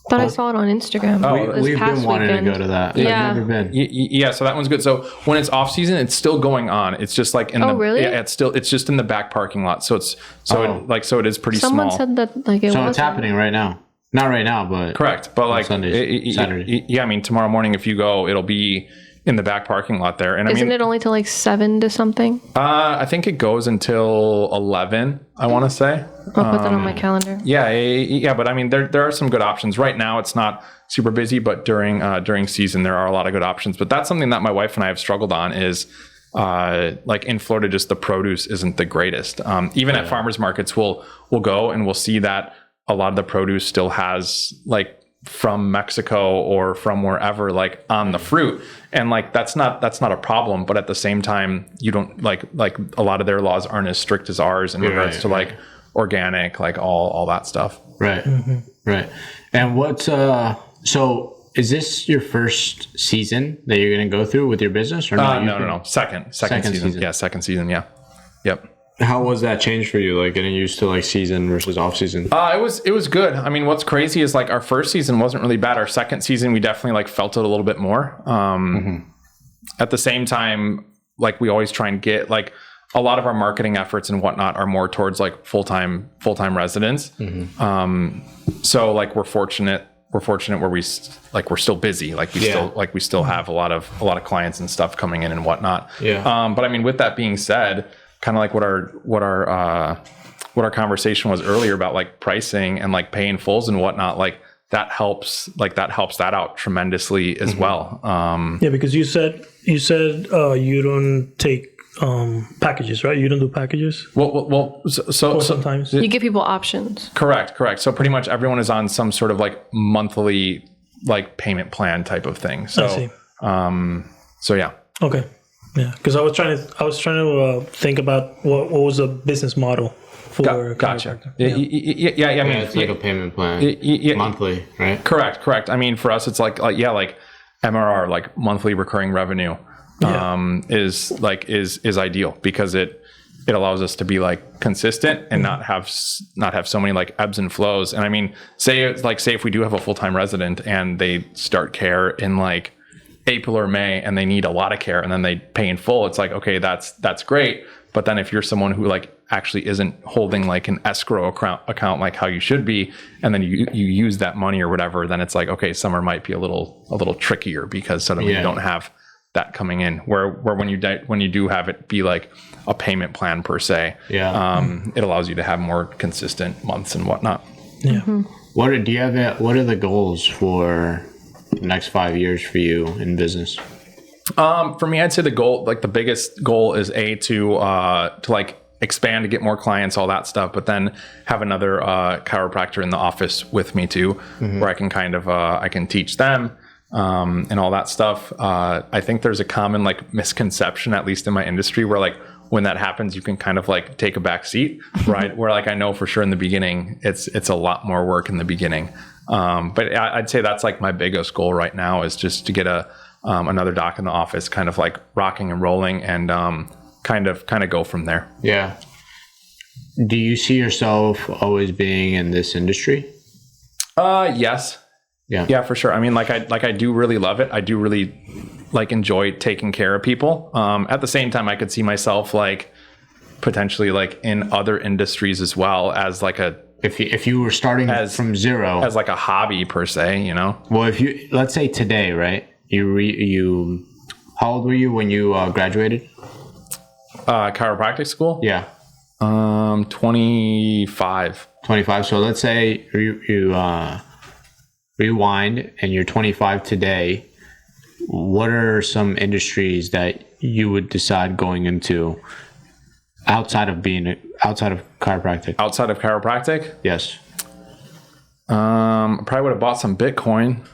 Thought I saw it on Instagram. We've been wanting to go to that. Yeah. I've never been. Yeah, so that one's good. So when it's off season, it's still going on. It's just like in the really? Yeah, it's just in the back parking lot. So it is pretty Someone small. said that like it So was it's happening right now. Not right now, but correct. But like Saturday. Yeah, I mean, tomorrow morning if you go, it'll be in the back parking lot there. And Isn't it only till like 7 to something? I think it goes until 11. I want to say. I'll put that on my calendar. Yeah. But I mean, there are some good options right now. It's not super busy, but during season there are a lot of good options. But that's something that my wife and I have struggled on is. Like in Florida, just the produce isn't the greatest. Even at farmers markets, we'll go and we'll see that a lot of the produce still has like from Mexico or from wherever, like on the fruit. And like, that's not a problem. But at the same time, you don't like a lot of their laws aren't as strict as ours in regards to like organic, like all that stuff. Right. Mm-hmm. Right. And what's, so is this your first season that you're going to go through with your business or not? No. Second season. Yeah. Second season. Yeah. Yep. How was that change for you? Like getting used to like season versus off season? It was good. I mean, what's crazy is like our first season wasn't really bad. Our second season, we definitely like felt it a little bit more. At the same time, like we always try and get like a lot of our marketing efforts and whatnot are more towards like full-time residents. So like we're fortunate where we're still busy. Like we still have a lot of clients and stuff coming in and whatnot. Yeah. But I mean, with that being said, kind of like what our conversation was earlier about like pricing and like pay in fulls and whatnot, like that helps that out tremendously as well. Yeah, because you said you don't take packages, right? You don't do packages. So sometimes you give people options. Correct. So pretty much everyone is on some sort of like monthly like payment plan type of thing. So, I see. So yeah. Okay. Yeah, because I was trying to think about what was the business model for gotcha. Yeah. I mean, it's like a payment plan, monthly, right? Correct. I mean, for us, it's like MRR, like monthly recurring revenue, is ideal because it allows us to be like consistent and not have so many like ebbs and flows. And I mean, say if we do have a full-time resident and they start care in like April or May and they need a lot of care and then they pay in full, it's like, okay, that's great. But then if you're someone who like actually isn't holding like an escrow account like how you should be, and then you use that money or whatever, then it's like, okay, summer might be a little trickier because suddenly you don't have that coming in. Where when you do have it be like a payment plan per se, it allows you to have more consistent months and whatnot. Yeah. What are the goals for the next 5 years for you in business? For me, I'd say the biggest goal is to like expand, to get more clients, all that stuff, but then have another chiropractor in the office with me too, where I can kind of I can teach them and all that stuff. I think there's a common like misconception, at least in my industry, where like when that happens, you can kind of like take a back seat, right? Where like I know for sure in the beginning, it's a lot more work in the beginning. But I'd say that's like my biggest goal right now is just to get another doc in the office, kind of like rocking and rolling, and kind of go from there. Yeah. Do you see yourself always being in this industry? Yes. Yeah, for sure. I mean, I do really love it. I do really like enjoy taking care of people. At the same time, I could see myself like potentially like in other industries as well as like if you were starting from zero as like a hobby per se, you know. Well, let's say today, right? You how old were you when you graduated? Chiropractic school? Yeah. 25. 25. So let's say you rewind and you're 25 today. What are some industries that you would decide going into outside of chiropractic? Outside of chiropractic? Yes. I probably would have bought some Bitcoin.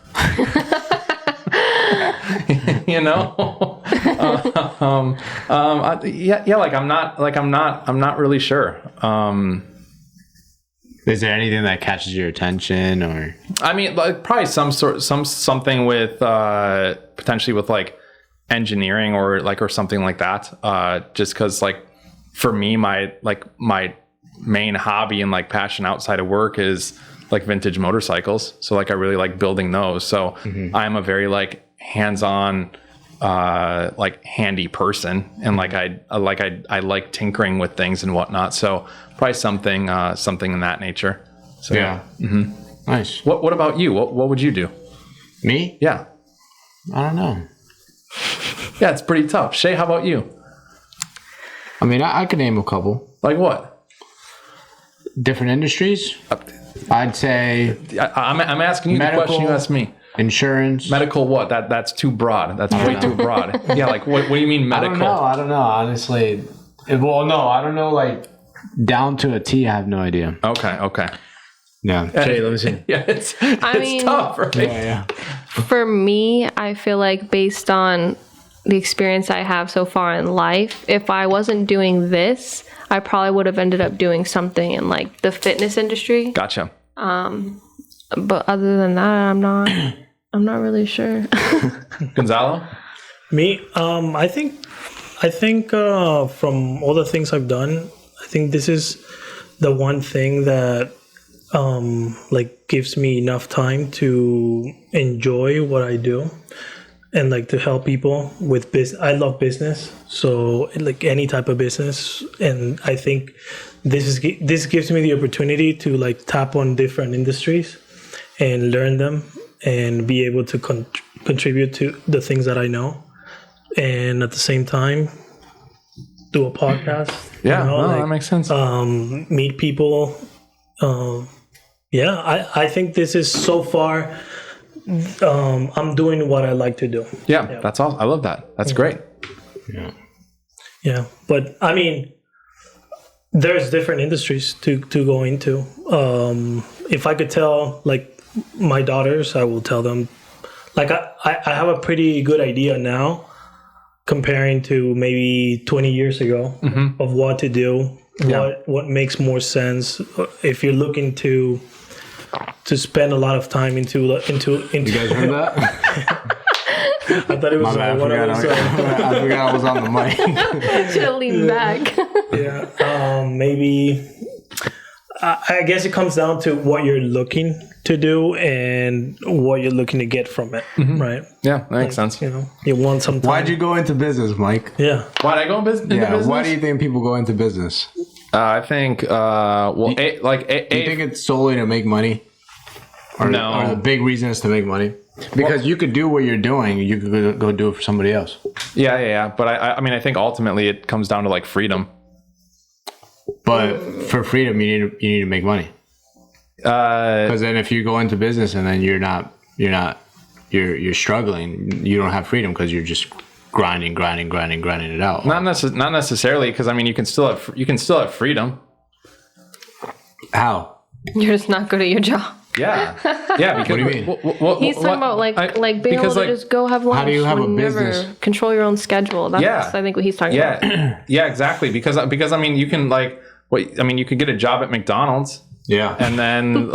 You know. I'm not really sure. Is there anything that catches your attention, or? I mean, like probably something with potentially with like engineering or something like that. Just because like for me, my main hobby and like passion outside of work is like vintage motorcycles. So like I really like building those. So I'm a very like hands-on like handy person, and like I like tinkering with things and whatnot. So probably something in that nature. So yeah. Nice. What about you? What would you do? Me? Yeah. I don't know. Yeah, it's pretty tough. Shay, how about you? I mean, I could name a couple. Like what? Different industries. I'd say I'm asking you the question you asked me. Insurance. Medical what? That's too broad. That's way too broad. Yeah, like what do you mean medical? I don't know. Honestly. Well, no, I don't know. Like down to a T, I have no idea. Okay. Yeah. Jay, let me see. Yeah, it's mean, tough, right? Yeah. For me, I feel like based on the experience I have so far in life, if I wasn't doing this, I probably would have ended up doing something in like the fitness industry. Gotcha. But other than that, I'm not really sure. Gonzalo? Me, I think from all the things I've done, I think this is the one thing that like gives me enough time to enjoy what I do and like to help people with business. I love business, so like any type of business, and I think this gives me the opportunity to like tap on different industries and learn them and be able to contribute to the things that I know, and at the same time do a podcast. Yeah, that makes sense. Meet people. I think this is so far. I'm doing what I like to do. Yeah, that's all. I love that. That's great. Yeah, but I mean, there's different industries to go into. If I could tell like my daughters, I will tell them. Like I have a pretty good idea now, comparing to maybe 20 years ago, of what to do, what makes more sense. If you're looking to spend a lot of time into. You guys heard that? I thought it was I forgot I was on the mic. Should have leaned back. Maybe. I guess it comes down to what you're looking to do and what you're looking to get from it, right? Yeah, that makes sense. You know, you want some time. Why'd you go into business, Mike? Yeah. Why'd I go into business? Why do you think people go into business? I think, you think it's solely to make money? Or the big reason is to make money? Because you could do what you're doing, you could go do it for somebody else. Yeah. But I mean, I think ultimately it comes down to like freedom. But for freedom, you need to make money. Because then if you go into business and then you're struggling, you don't have freedom because you're just grinding it out. Not necessarily, because I mean you can still have freedom. How? You're just not good at your job. Yeah. Because what do you mean? He's talking about like being able to just go have lunch. How do you have a whenever, business? Control your own schedule. That's I think what he's talking about. Yeah, exactly. Because I mean you can you could get a job at McDonald's. Yeah. And then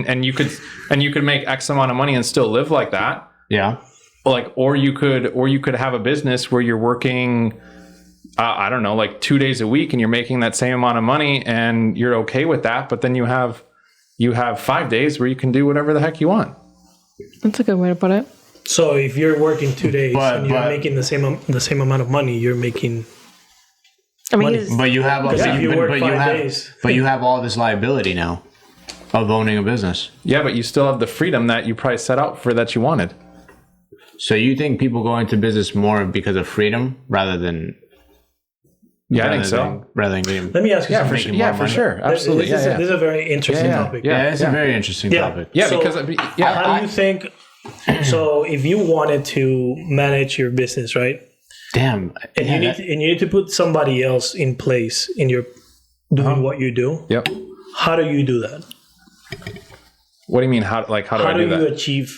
and you could make X amount of money and still live like that. Yeah. Or you could have a business where you're working I don't know, like 2 days a week and you're making that same amount of money and you're okay with that, but then you have 5 days where you can do whatever the heck you want. That's a good way to put it. So if you're working 2 days and you're making the same amount of money, you're making. I mean, but you have days. But you have all this liability now of owning a business. Yeah, but you still have the freedom that you probably set out for that you wanted. So you think people go into business more because of freedom rather than? Yeah, I think so. Rather than getting, let me ask you something. For sure, absolutely. This is a very interesting topic. It's a very interesting topic. Yeah, so because how do you think? So if you wanted to manage your business, right? Damn. And you need to put somebody else in place in your doing what you do. Yep. How do you do that? What do you mean? How do I do that? How do you achieve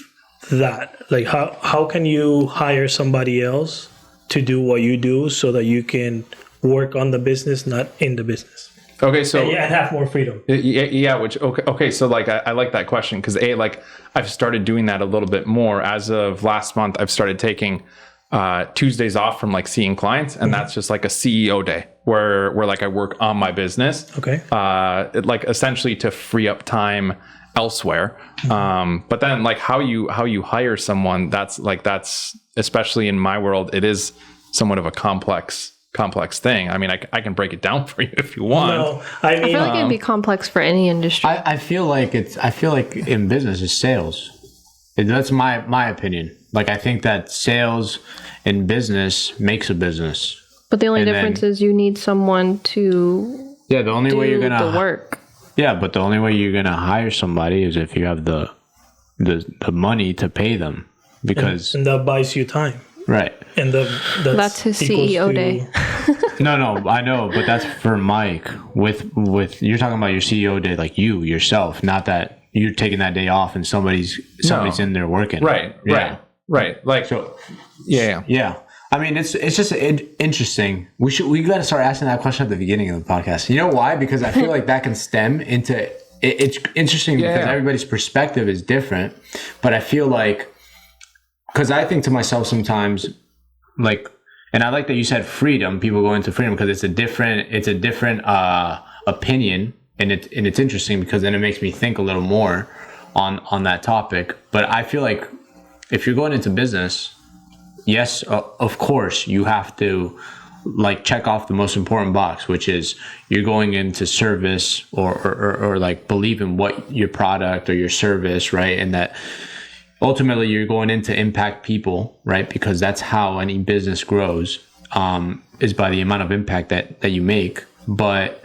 that? Like how can you hire somebody else to do what you do so that you can work on the business, not in the business? Okay, so and have more freedom. Yeah. Which okay. So like I like that question because I've started doing that a little bit more. As of last month, I've started taking Tuesdays off from like seeing clients, and that's just like a CEO day where like I work on my business. Okay. Like essentially to free up time elsewhere. But then like how you hire someone, that's especially in my world, it is somewhat of a complex complex thing. I mean, I can break it down for you if you want. No, I I mean, feel like it'd be complex for any industry. I feel like in business it's sales. That's my opinion. Like, I think that sales in business makes a business. But the only And difference then- is you need someone to Yeah, the only way do you're gonna the work. Yeah, but the only way you're gonna hire somebody is if you have the money to pay them, because and that buys you time. right. And That's his equals CEO to- day. No, I know, but that's for Mike. With you're talking about your CEO day, like you yourself, not that you're taking that day off and somebody's in there working. Right. Like, So yeah. yeah, I mean it's just interesting. We got to start asking that question at the beginning of the podcast. You know why? Because I feel like that can stem into. It's interesting because everybody's perspective is different, but I feel like, because I think to myself sometimes, like, and I like that you said freedom. People go into freedom because it's a different opinion, and it's interesting because then it makes me think a little more on that topic. But I feel like if you're going into business, yes, of course you have to like check off the most important box, which is you're going into service or like believe in what your product or your service, right? And that ultimately you're going in to impact people, right? Because that's how any business grows, is by the amount of impact that you make. But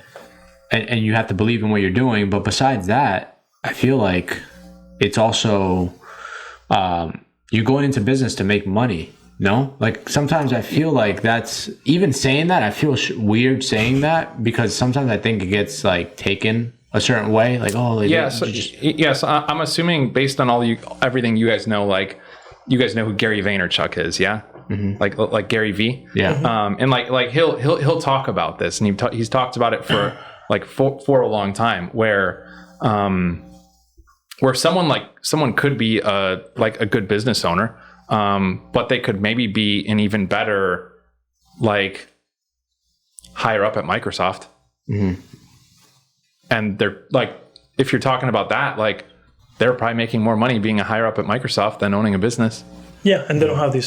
and you have to believe in what you're doing. But besides that, I feel like it's also you're going into business to make money. No, like sometimes I feel like that's, even saying that, I feel weird saying that, because sometimes I think it gets like taken a certain way, like, oh, like, Yes. I'm assuming based on everything you guys know, like you guys know who Gary Vaynerchuk is, yeah. Mm-hmm. Like Gary V. Yeah. And like he'll talk about this, and he's talked about it for for a long time, where someone could be a good business owner. But they could maybe be an even better, like, higher up at Microsoft. Mm-hmm. And they're like, if you're talking about that, like, they're probably making more money being a higher up at Microsoft than owning a business. Yeah, and they don't have the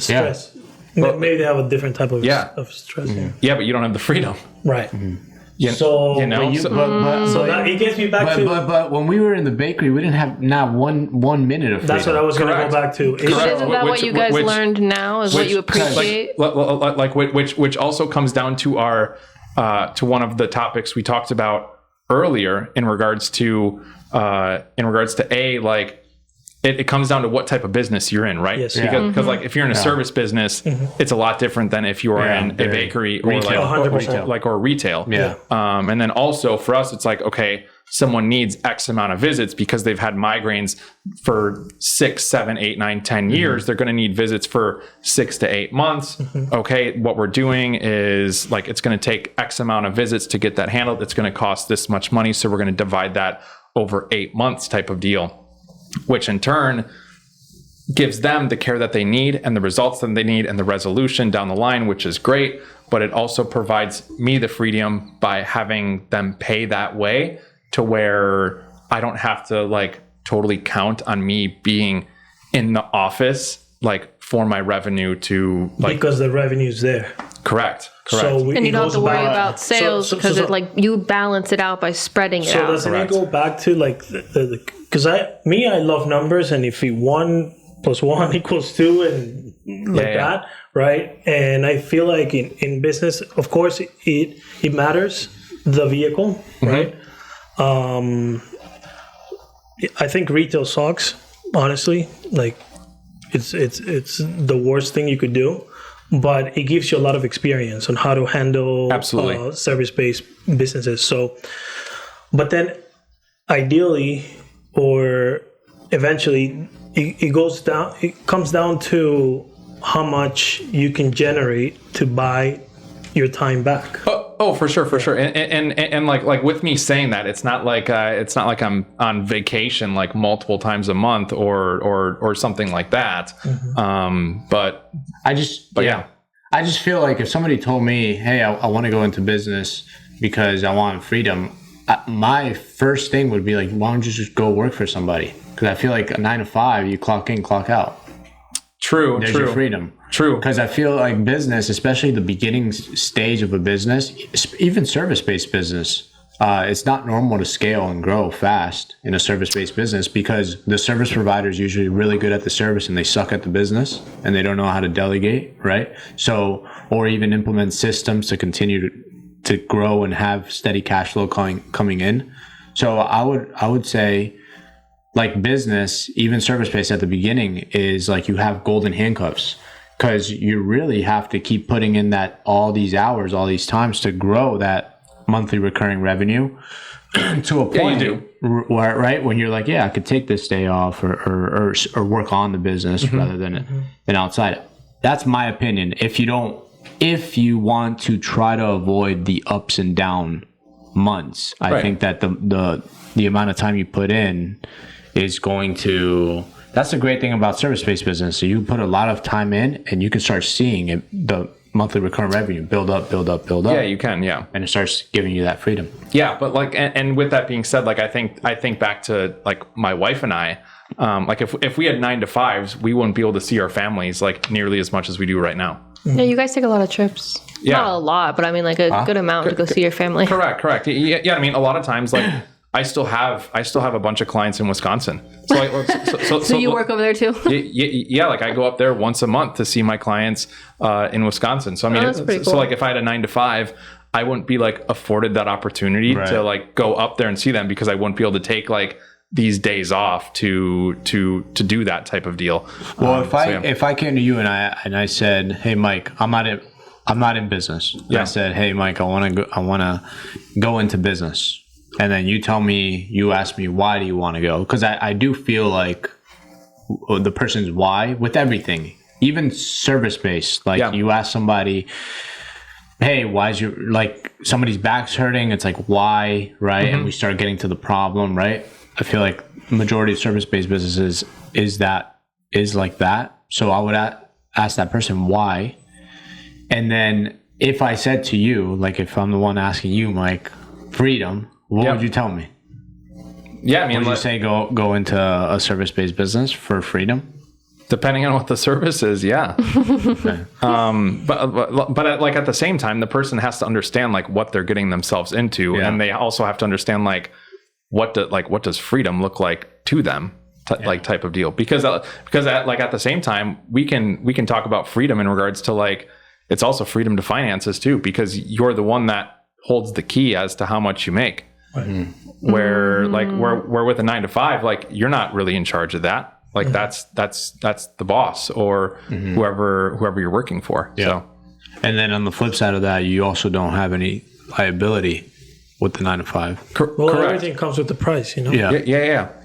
stress. Yeah. Maybe they have a different type of of stress. Mm-hmm. Yeah, but you don't have the freedom. Right. Mm-hmm. So it gets me back to. But when we were in the bakery, we didn't have not one minute of freedom. That's what I was going to go back to. But isn't that what you guys learned now? Is what you appreciate? Which also comes down to our to one of the topics we talked about earlier in regards to like. It comes down to what type of business you're in, right? Yes. Because like if you're in a service business, it's a lot different than if you're in a bakery or retail. or retail. Yeah. And then also for us, it's like, okay, someone needs X amount of visits because they've had migraines for 6, 7, 8, 9, 10 years. They're going to need visits for 6 to 8 months. Okay. What we're doing is like, it's going to take X amount of visits to get that handled. It's going to cost this much money. So we're going to divide that over 8 months type of deal, which in turn gives them the care that they need and the results that they need and the resolution down the line, which is great. But it also provides me the freedom by having them pay that way to where I don't have to like totally count on me being in the office, like for my revenue to like. Because the revenue is there. Correct. So and you don't have to worry about sales because it like you balance it out by spreading it out. So doesn't it go back to like because I love numbers, and if 1 + 1 = 2 and that, right? And I feel like in business, of course, it matters, the vehicle, right? I think retail sucks, honestly. Like it's the worst thing you could do. But it gives you a lot of experience on how to handle service-based businesses. So, but then ideally or eventually it comes down to how much you can generate to buy your time back. Oh, for sure. And like with me saying that, it's not like I'm on vacation like multiple times a month or something like that. But I just feel like if somebody told me, hey, I want to go into business because I want freedom, my first thing would be like, why don't you just go work for somebody? Because I feel like a 9 to 5, you clock in, clock out. there's your freedom. True. Because I feel like business, especially the beginning stage of a business, even service-based business, it's not normal to scale and grow fast in a service-based business because the service provider is usually really good at the service and they suck at the business and they don't know how to delegate, right? So, or even implement systems to continue to grow and have steady cash flow coming in. So I would say, like business, even service-based at the beginning is like you have golden handcuffs because you really have to keep putting in that all these hours, all these times to grow that monthly recurring revenue to a point where, right, when you're like, yeah, I could take this day off or work on the business rather than outside. That's my opinion. If you want to try to avoid the ups and down months, I think that the amount of time you put in is going to, that's the great thing about service-based business. So you put a lot of time in and you can start seeing it, the monthly recurring revenue build up. Yeah, you can. Yeah. And it starts giving you that freedom. Yeah. But like, and with that being said, like, I think back to like my wife and I, like if we had 9 to 5s, we wouldn't be able to see our families like nearly as much as we do right now. Yeah, you guys take a lot of trips. Yeah. Not a lot, but I mean like a good amount to go see your family. Correct. Yeah. I mean, a lot of times, like I still have a bunch of clients in Wisconsin. So like, so you work over there too? Yeah. Like I go up there once a month to see my clients in Wisconsin. So I mean, that's pretty cool. So like if I had a 9 to 5, I wouldn't be like afforded that opportunity to like go up there and see them because I wouldn't be able to take like these days off to do that type of deal. Well, if I came to you and I said, hey Mike, I'm not in business. Yeah. I said, hey Mike, I want to go into business. And then you ask me, why do you want to go? Because I do feel like the person's why with everything, even service-based. Like you ask somebody, hey, why is like somebody's back's hurting? It's like, why, right? And we start getting to the problem, right? I feel like majority of service-based businesses is like that. So I would ask that person why. And then if I said to you, like if I'm the one asking you, Mike, freedom, what would you tell me? Yeah, I mean, would you say go into a service-based business for freedom? Depending on what the service is, yeah. Okay. But like at the same time, the person has to understand like what they're getting themselves into, and they also have to understand like what does freedom look like to them, like type of deal. Because at the same time, we can talk about freedom in regards to like it's also freedom to finances too, because you're the one that holds the key as to how much you make. Where with a 9 to 5, like you're not really in charge of that. Like that's the boss or whoever you're working for. Yeah. So, and then on the flip side of that, you also don't have any liability with the 9 to 5. Well, everything comes with the price, you know? Yeah.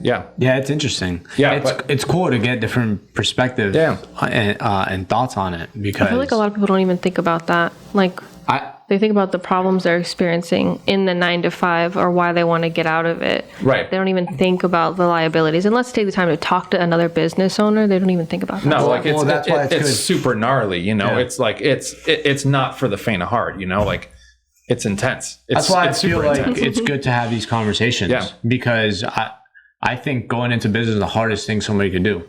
Yeah, it's interesting. Yeah, it's cool to get different perspectives and thoughts on it, because I feel like a lot of people don't even think about that. Like they think about the problems they're experiencing in the 9 to 5 or why they want to get out of it. Right. They don't even think about the liabilities. And let's take the time to talk to another business owner. They don't even think about that. No, like that's why it's super gnarly, you know. Yeah. It's like it's not for the faint of heart, you know. Like it's intense. That's why I feel like it's good to have these conversations, because I think going into business is the hardest thing somebody can do.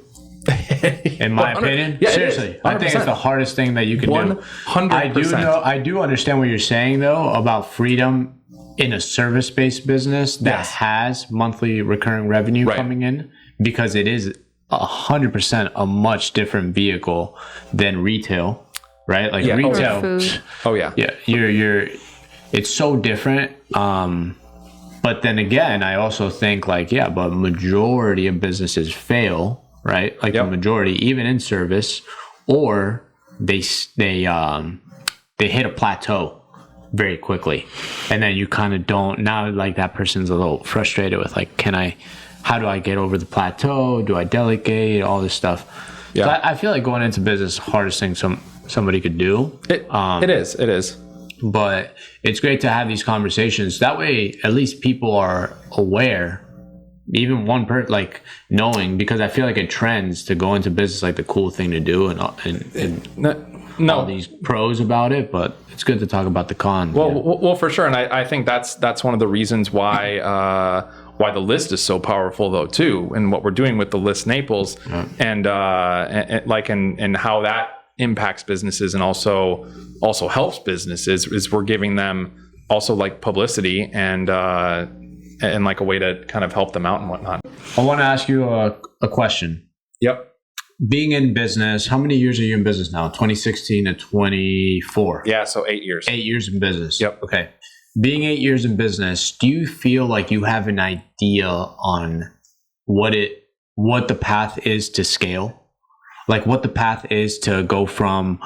In my opinion, seriously, I think it's the hardest thing that you can do. 100%. I do understand what you're saying though about freedom in a service-based business that has monthly recurring revenue coming in, because it is 100% a much different vehicle than retail, right? Like retail. You're it's so different. But then again, I also think like but majority of businesses fail. Right, like the majority, even in service, or they hit a plateau very quickly, and then you kind of don't. Now, like that person's a little frustrated with like, how do I get over the plateau? Do I delegate? All this stuff. Yeah, so I feel like going into business is the hardest thing somebody could do. It is. But it's great to have these conversations. That way, at least people are aware. Even one person, like knowing, because I feel like it trends to go into business like the cool thing to do, and all these pros about it. But it's good to talk about the cons. Well, for sure, and I think that's one of the reasons why why the list is so powerful though too, and what we're doing with the list Naples, and how that impacts businesses and also helps businesses is we're giving them also like publicity and like a way to kind of help them out and whatnot. I want to ask you a question. Yep. Being in business, how many years are you in business now? 2016 to 24. Yeah, so 8 years. 8 years in business. Yep. Okay. Being 8 years in business, do you feel like you have an idea on what the path is to scale? Like what the path is to go from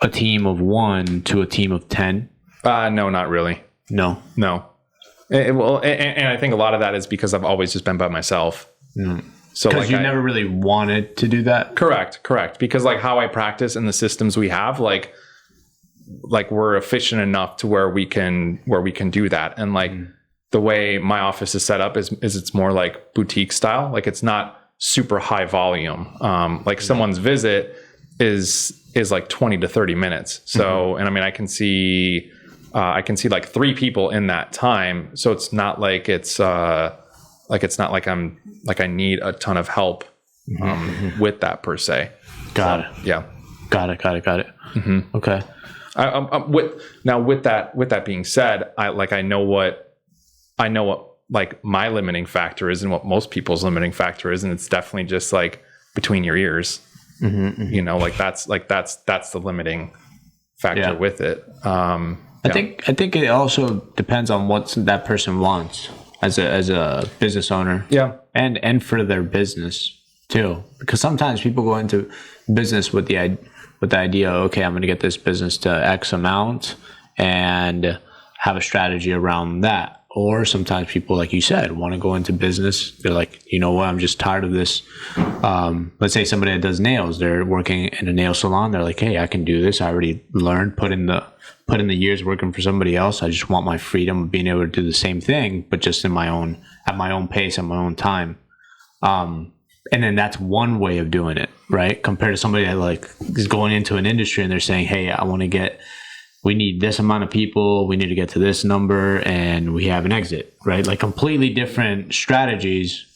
a team of 1 to a team of 10? No, not really. No. And I think a lot of that is because I've always just been by myself. So because you never really wanted to do that? Correct. Because like how I practice and the systems we have, like we're efficient enough to where we can do that. And like the way my office is set up is it's more like boutique style. Like it's not super high volume. Like someone's visit is like 20 to 30 minutes. So, and I mean, I can see like 3 people in that time. So it's not like it's not like I need a ton of help with that per se. Got it. Yeah. Got it. Okay. With that being said, I know what like my limiting factor is and what most people's limiting factor is, and it's definitely just like between your ears. You know, that's the limiting factor with it. I think it also depends on what that person wants as a business owner. Yeah. And for their business too, because sometimes people go into business with the idea, okay, I'm going to get this business to X amount and have a strategy around that. Or sometimes people, like you said, want to go into business. They're like, you know what, I'm just tired of this. Let's say somebody that does nails, they're working in a nail salon. They're like, hey, I can do this. I already learned, put in the years working for somebody else. I just want my freedom of being able to do the same thing, but just at my own pace, at my own time. And then that's one way of doing it, right? Compared to somebody that like is going into an industry and they're saying, hey, we need this amount of people, we need to get to this number, and we have an exit, right? Like completely different strategies,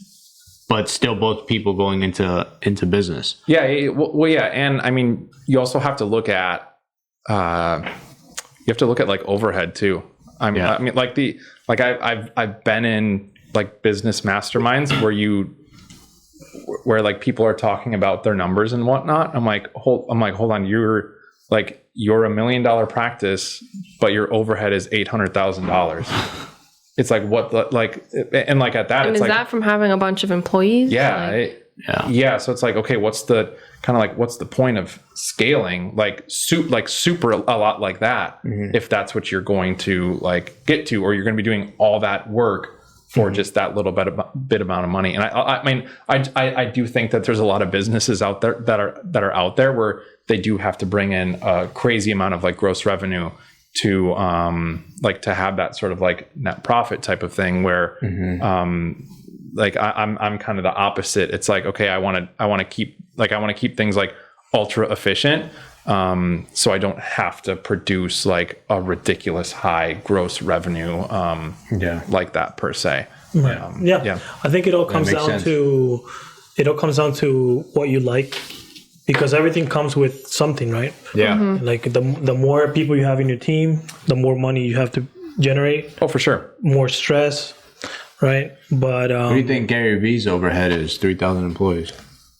but still both people going into business. Yeah. Well, yeah. And I mean, you also have to look at, like overhead too. I mean, I've been in like business masterminds where like people are talking about their numbers and whatnot. I'm like, hold on. You're $1 million practice, but your overhead is $800,000. It's like what and like at that, and it's is like that from having a bunch of employees? Yeah. Yeah. So it's like, okay, what's the point of scaling like super a lot like that if that's what you're going to like get to, or you're going to be doing all that work for just that little bit amount of money. And I mean, I do think that there's a lot of businesses out there that are out there where they do have to bring in a crazy amount of like gross revenue to like to have that sort of like net profit type of thing where like I'm kind of the opposite. It's like, okay, I want to keep things like ultra efficient. So I don't have to produce like a ridiculous high gross revenue like that per se. Yeah. I think it all comes down to what you like, because everything comes with something, right? Yeah. Like the more people you have in your team, the more money you have to generate. Oh, for sure. More stress, right? But what do you think Gary V's overhead is? 3,000 employees.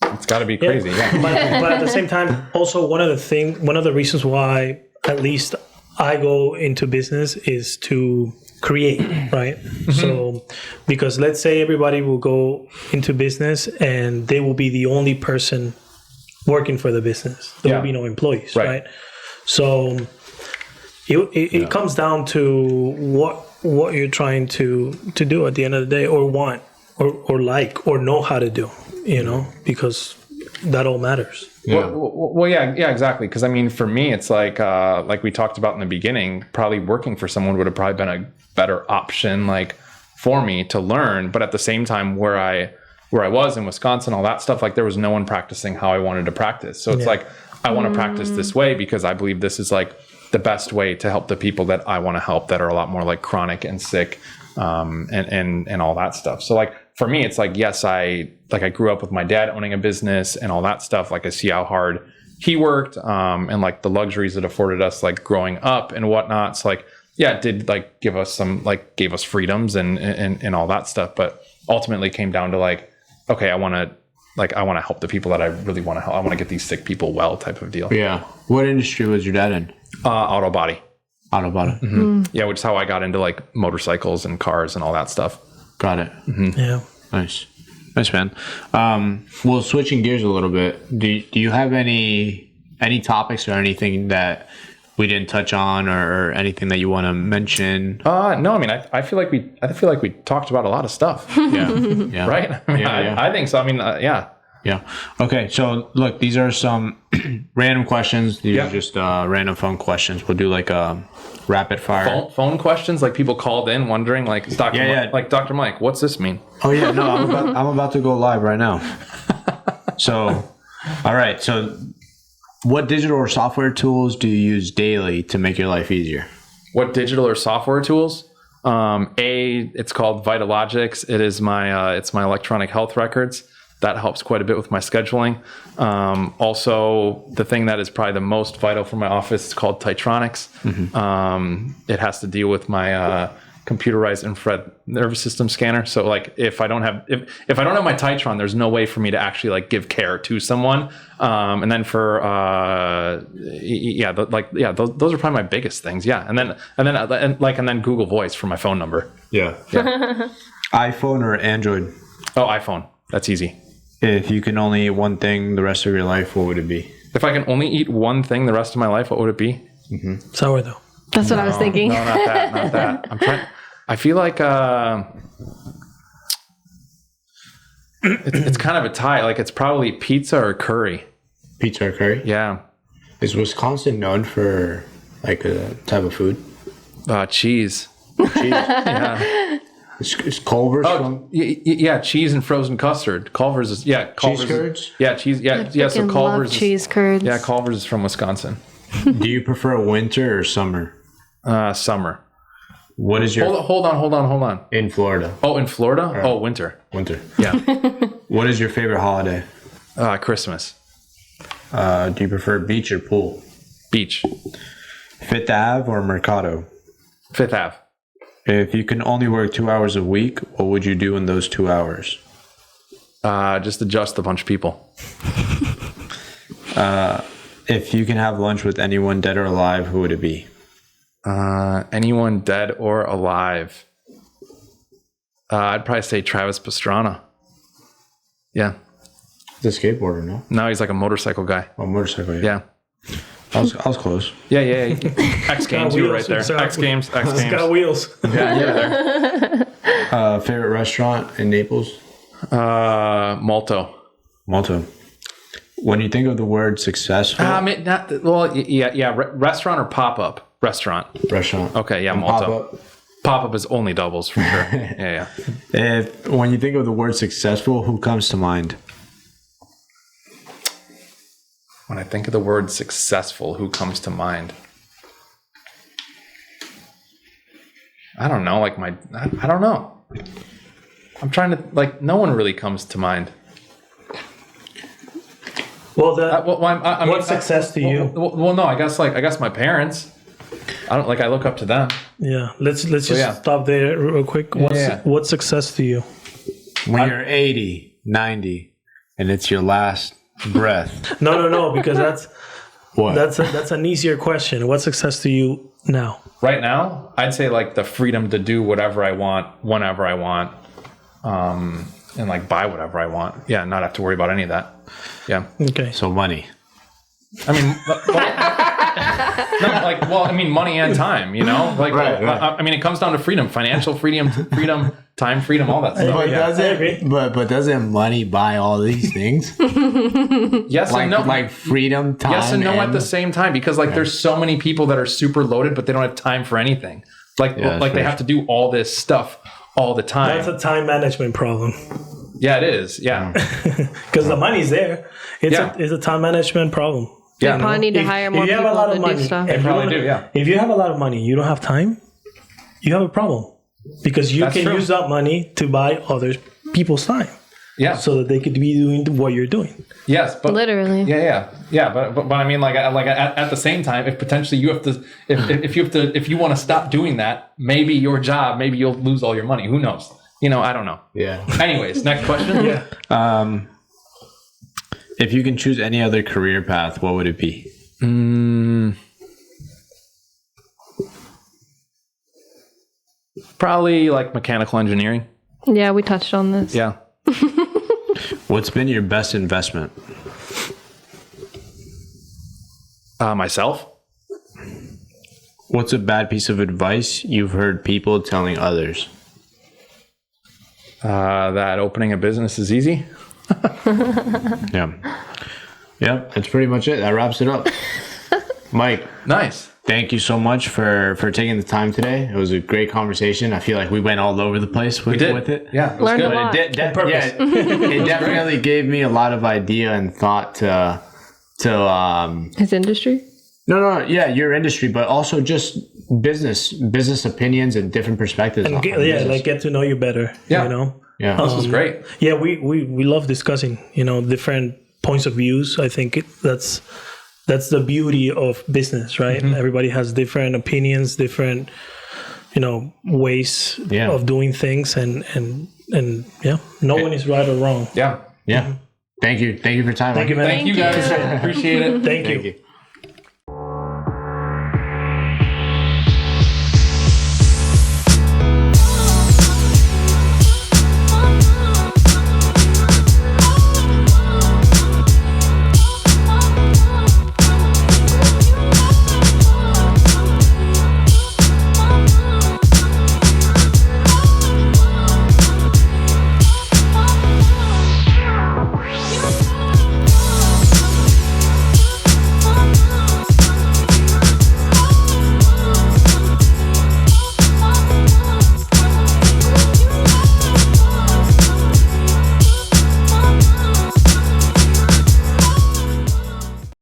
It's got to be crazy. Yeah. But at the same time, also one of the reasons why at least I go into business is to create, right? So, because let's say everybody will go into business and they will be the only person working for the business. There will be no employees, right? So it comes down to what you're trying to do at the end of the day, or want, or like, or know how to do. You know, because that all matters. Yeah. Well, yeah, exactly. Because I mean, for me, it's like we talked about in the beginning, probably working for someone would have probably been a better option, like for me to learn. But at the same time, where I was in Wisconsin, all that stuff, like there was no one practicing how I wanted to practice. So it's like I want to practice this way because I believe this is like the best way to help the people that I want to help that are a lot more like chronic and sick. and all that stuff. So like for me, it's like, yes, I grew up with my dad owning a business and all that stuff. Like I see how hard he worked, and like the luxuries it afforded us, like growing up and whatnot. So like, yeah, it did like gave us freedoms and all that stuff. But ultimately came down to like, okay, I want to help the people that I really want to help. I want to get these sick people well type of deal. Yeah. What industry was your dad in? Auto body. Auto body. Mm-hmm. Yeah, which is how I got into like motorcycles and cars and all that stuff. Got it. Mm-hmm. Yeah. Nice, man. Well, switching gears a little bit, do you have any topics or anything that we didn't touch on, or anything that you want to mention? No, I mean, I feel like we talked about a lot of stuff. Yeah. Right. I mean, I think so. I mean, yeah. Okay. So look, these are some random questions. These are just random phone questions. We'll do like a rapid fire phone questions. Like people called in wondering, like, like Dr. Mike, what's this mean? Oh yeah, no, I'm about to go live right now. So, all right. So, what digital or software tools do you use daily to make your life easier? What digital or software tools? It's called Vitalogics. It is it's my electronic health records. That helps quite a bit with my scheduling. Also, the thing that is probably the most vital for my office is called Titronics. Mm-hmm. It has to deal with my computerized infrared nervous system scanner. So, like, if I don't have my Titron, there's no way for me to actually like give care to someone. And then for those are probably my biggest things. Yeah, and then Google Voice for my phone number. Yeah. iPhone or Android? Oh, iPhone. That's easy. If you can only eat one thing the rest of your life, what would it be? If I can only eat one thing the rest of my life, what would it be? Mm-hmm. Sourdough. That's what I was thinking. No, not that. I'm trying. I feel like it's kind of a tie. Like it's probably pizza or curry. Pizza or curry? Yeah. Is Wisconsin known for like a type of food? Cheese. Cheese. Yeah. Is Culver's from? Yeah, cheese and frozen custard. Culver's is Culver's. Cheese curds? Yeah, cheese. Yeah. So Culver's love cheese curds. Yeah, Culver's is from Wisconsin. Do you prefer winter or summer? Summer. What is your? Hold on. In Florida. Oh, in Florida? Right. Oh, winter. Winter. Yeah. What is your favorite holiday? Christmas. Do you prefer beach or pool? Beach. Fifth Ave or Mercado? Fifth Ave. If you can only work 2 hours a week, what would you do in those 2 hours? Just adjust a bunch of people. If you can have lunch with anyone dead or alive, who would it be? Anyone dead or alive? I'd probably say Travis Pastrana. Yeah. He's a skateboarder, no? No, he's like a motorcycle guy. Oh, motorcycle, Yeah. I was close. Yeah. X Games, you were right there. X Games. It's got wheels. Yeah. Favorite restaurant in Naples? Malto. When you think of the word successful, restaurant or pop-up? Restaurant. Okay, yeah, Malto. Pop-up is only doubles for sure. Yeah. When you think of the word successful, who comes to mind? When I think of the word successful, who comes to mind? I don't know. I don't know. I'm trying to, no one really comes to mind. Well, what's success to you? Well, no, I guess my parents. I look up to them. Yeah. Let's just stop there real quick. What's success to you? When you're 80, 90, and it's your last breath. No, because that's what? That's an easier question. What's success to you now? Right now, I'd say the freedom to do whatever I want, whenever I want, and buy whatever I want. Yeah, not have to worry about any of that. Yeah. Okay. So money. I mean, money and time. You know, right. I mean, it comes down to freedom, financial freedom, time freedom, all that stuff. But doesn't money buy all these things? Yes and no. Like freedom, time. Yes and no at the same time, because there's so many people that are super loaded, but they don't have time for anything. They have to do all this stuff all the time. That's a time management problem. Yeah, it is. Yeah, because the money's there. It's a time management problem. Yeah, you probably need to hire more people to do stuff. If you have a lot of money, you don't have time, you have a problem. because you That's can true. use that money to buy other people's time Yeah. so that they could be doing what you're doing. Yes, but Literally. yeah. But I mean, like at the same time, if potentially you have to, if you want to stop doing that, maybe your job, maybe you'll lose all your money. Who knows? I don't know. Yeah. Anyways, next question. Yeah. If you can choose any other career path, what would it be? Probably like mechanical engineering. Yeah, we touched on this. Yeah. What's been your best investment? Myself. What's a bad piece of advice you've heard people telling others? That opening a business is easy. Yeah. Yep, that's pretty much it. That wraps it up. Mike, Nice. thank you so much for taking the time today. It was a great conversation. I feel like we went all over the place with it. Yeah. It was Learned good. a lot. It definitely gave me a lot of idea and thought to His industry? your industry, but also just business opinions and different perspectives. And on business. get to know you better. Yeah. You know. Yeah. This was great. Yeah, we love discussing, different points of views. I think that's the beauty of business, right? Everybody has different opinions, different, ways of doing things, and yeah, no one is right or wrong. Yeah. Yeah. Thank you. Thank you for your time. Thank you, man. Thank you guys. Appreciate it. Thank you. Thank you.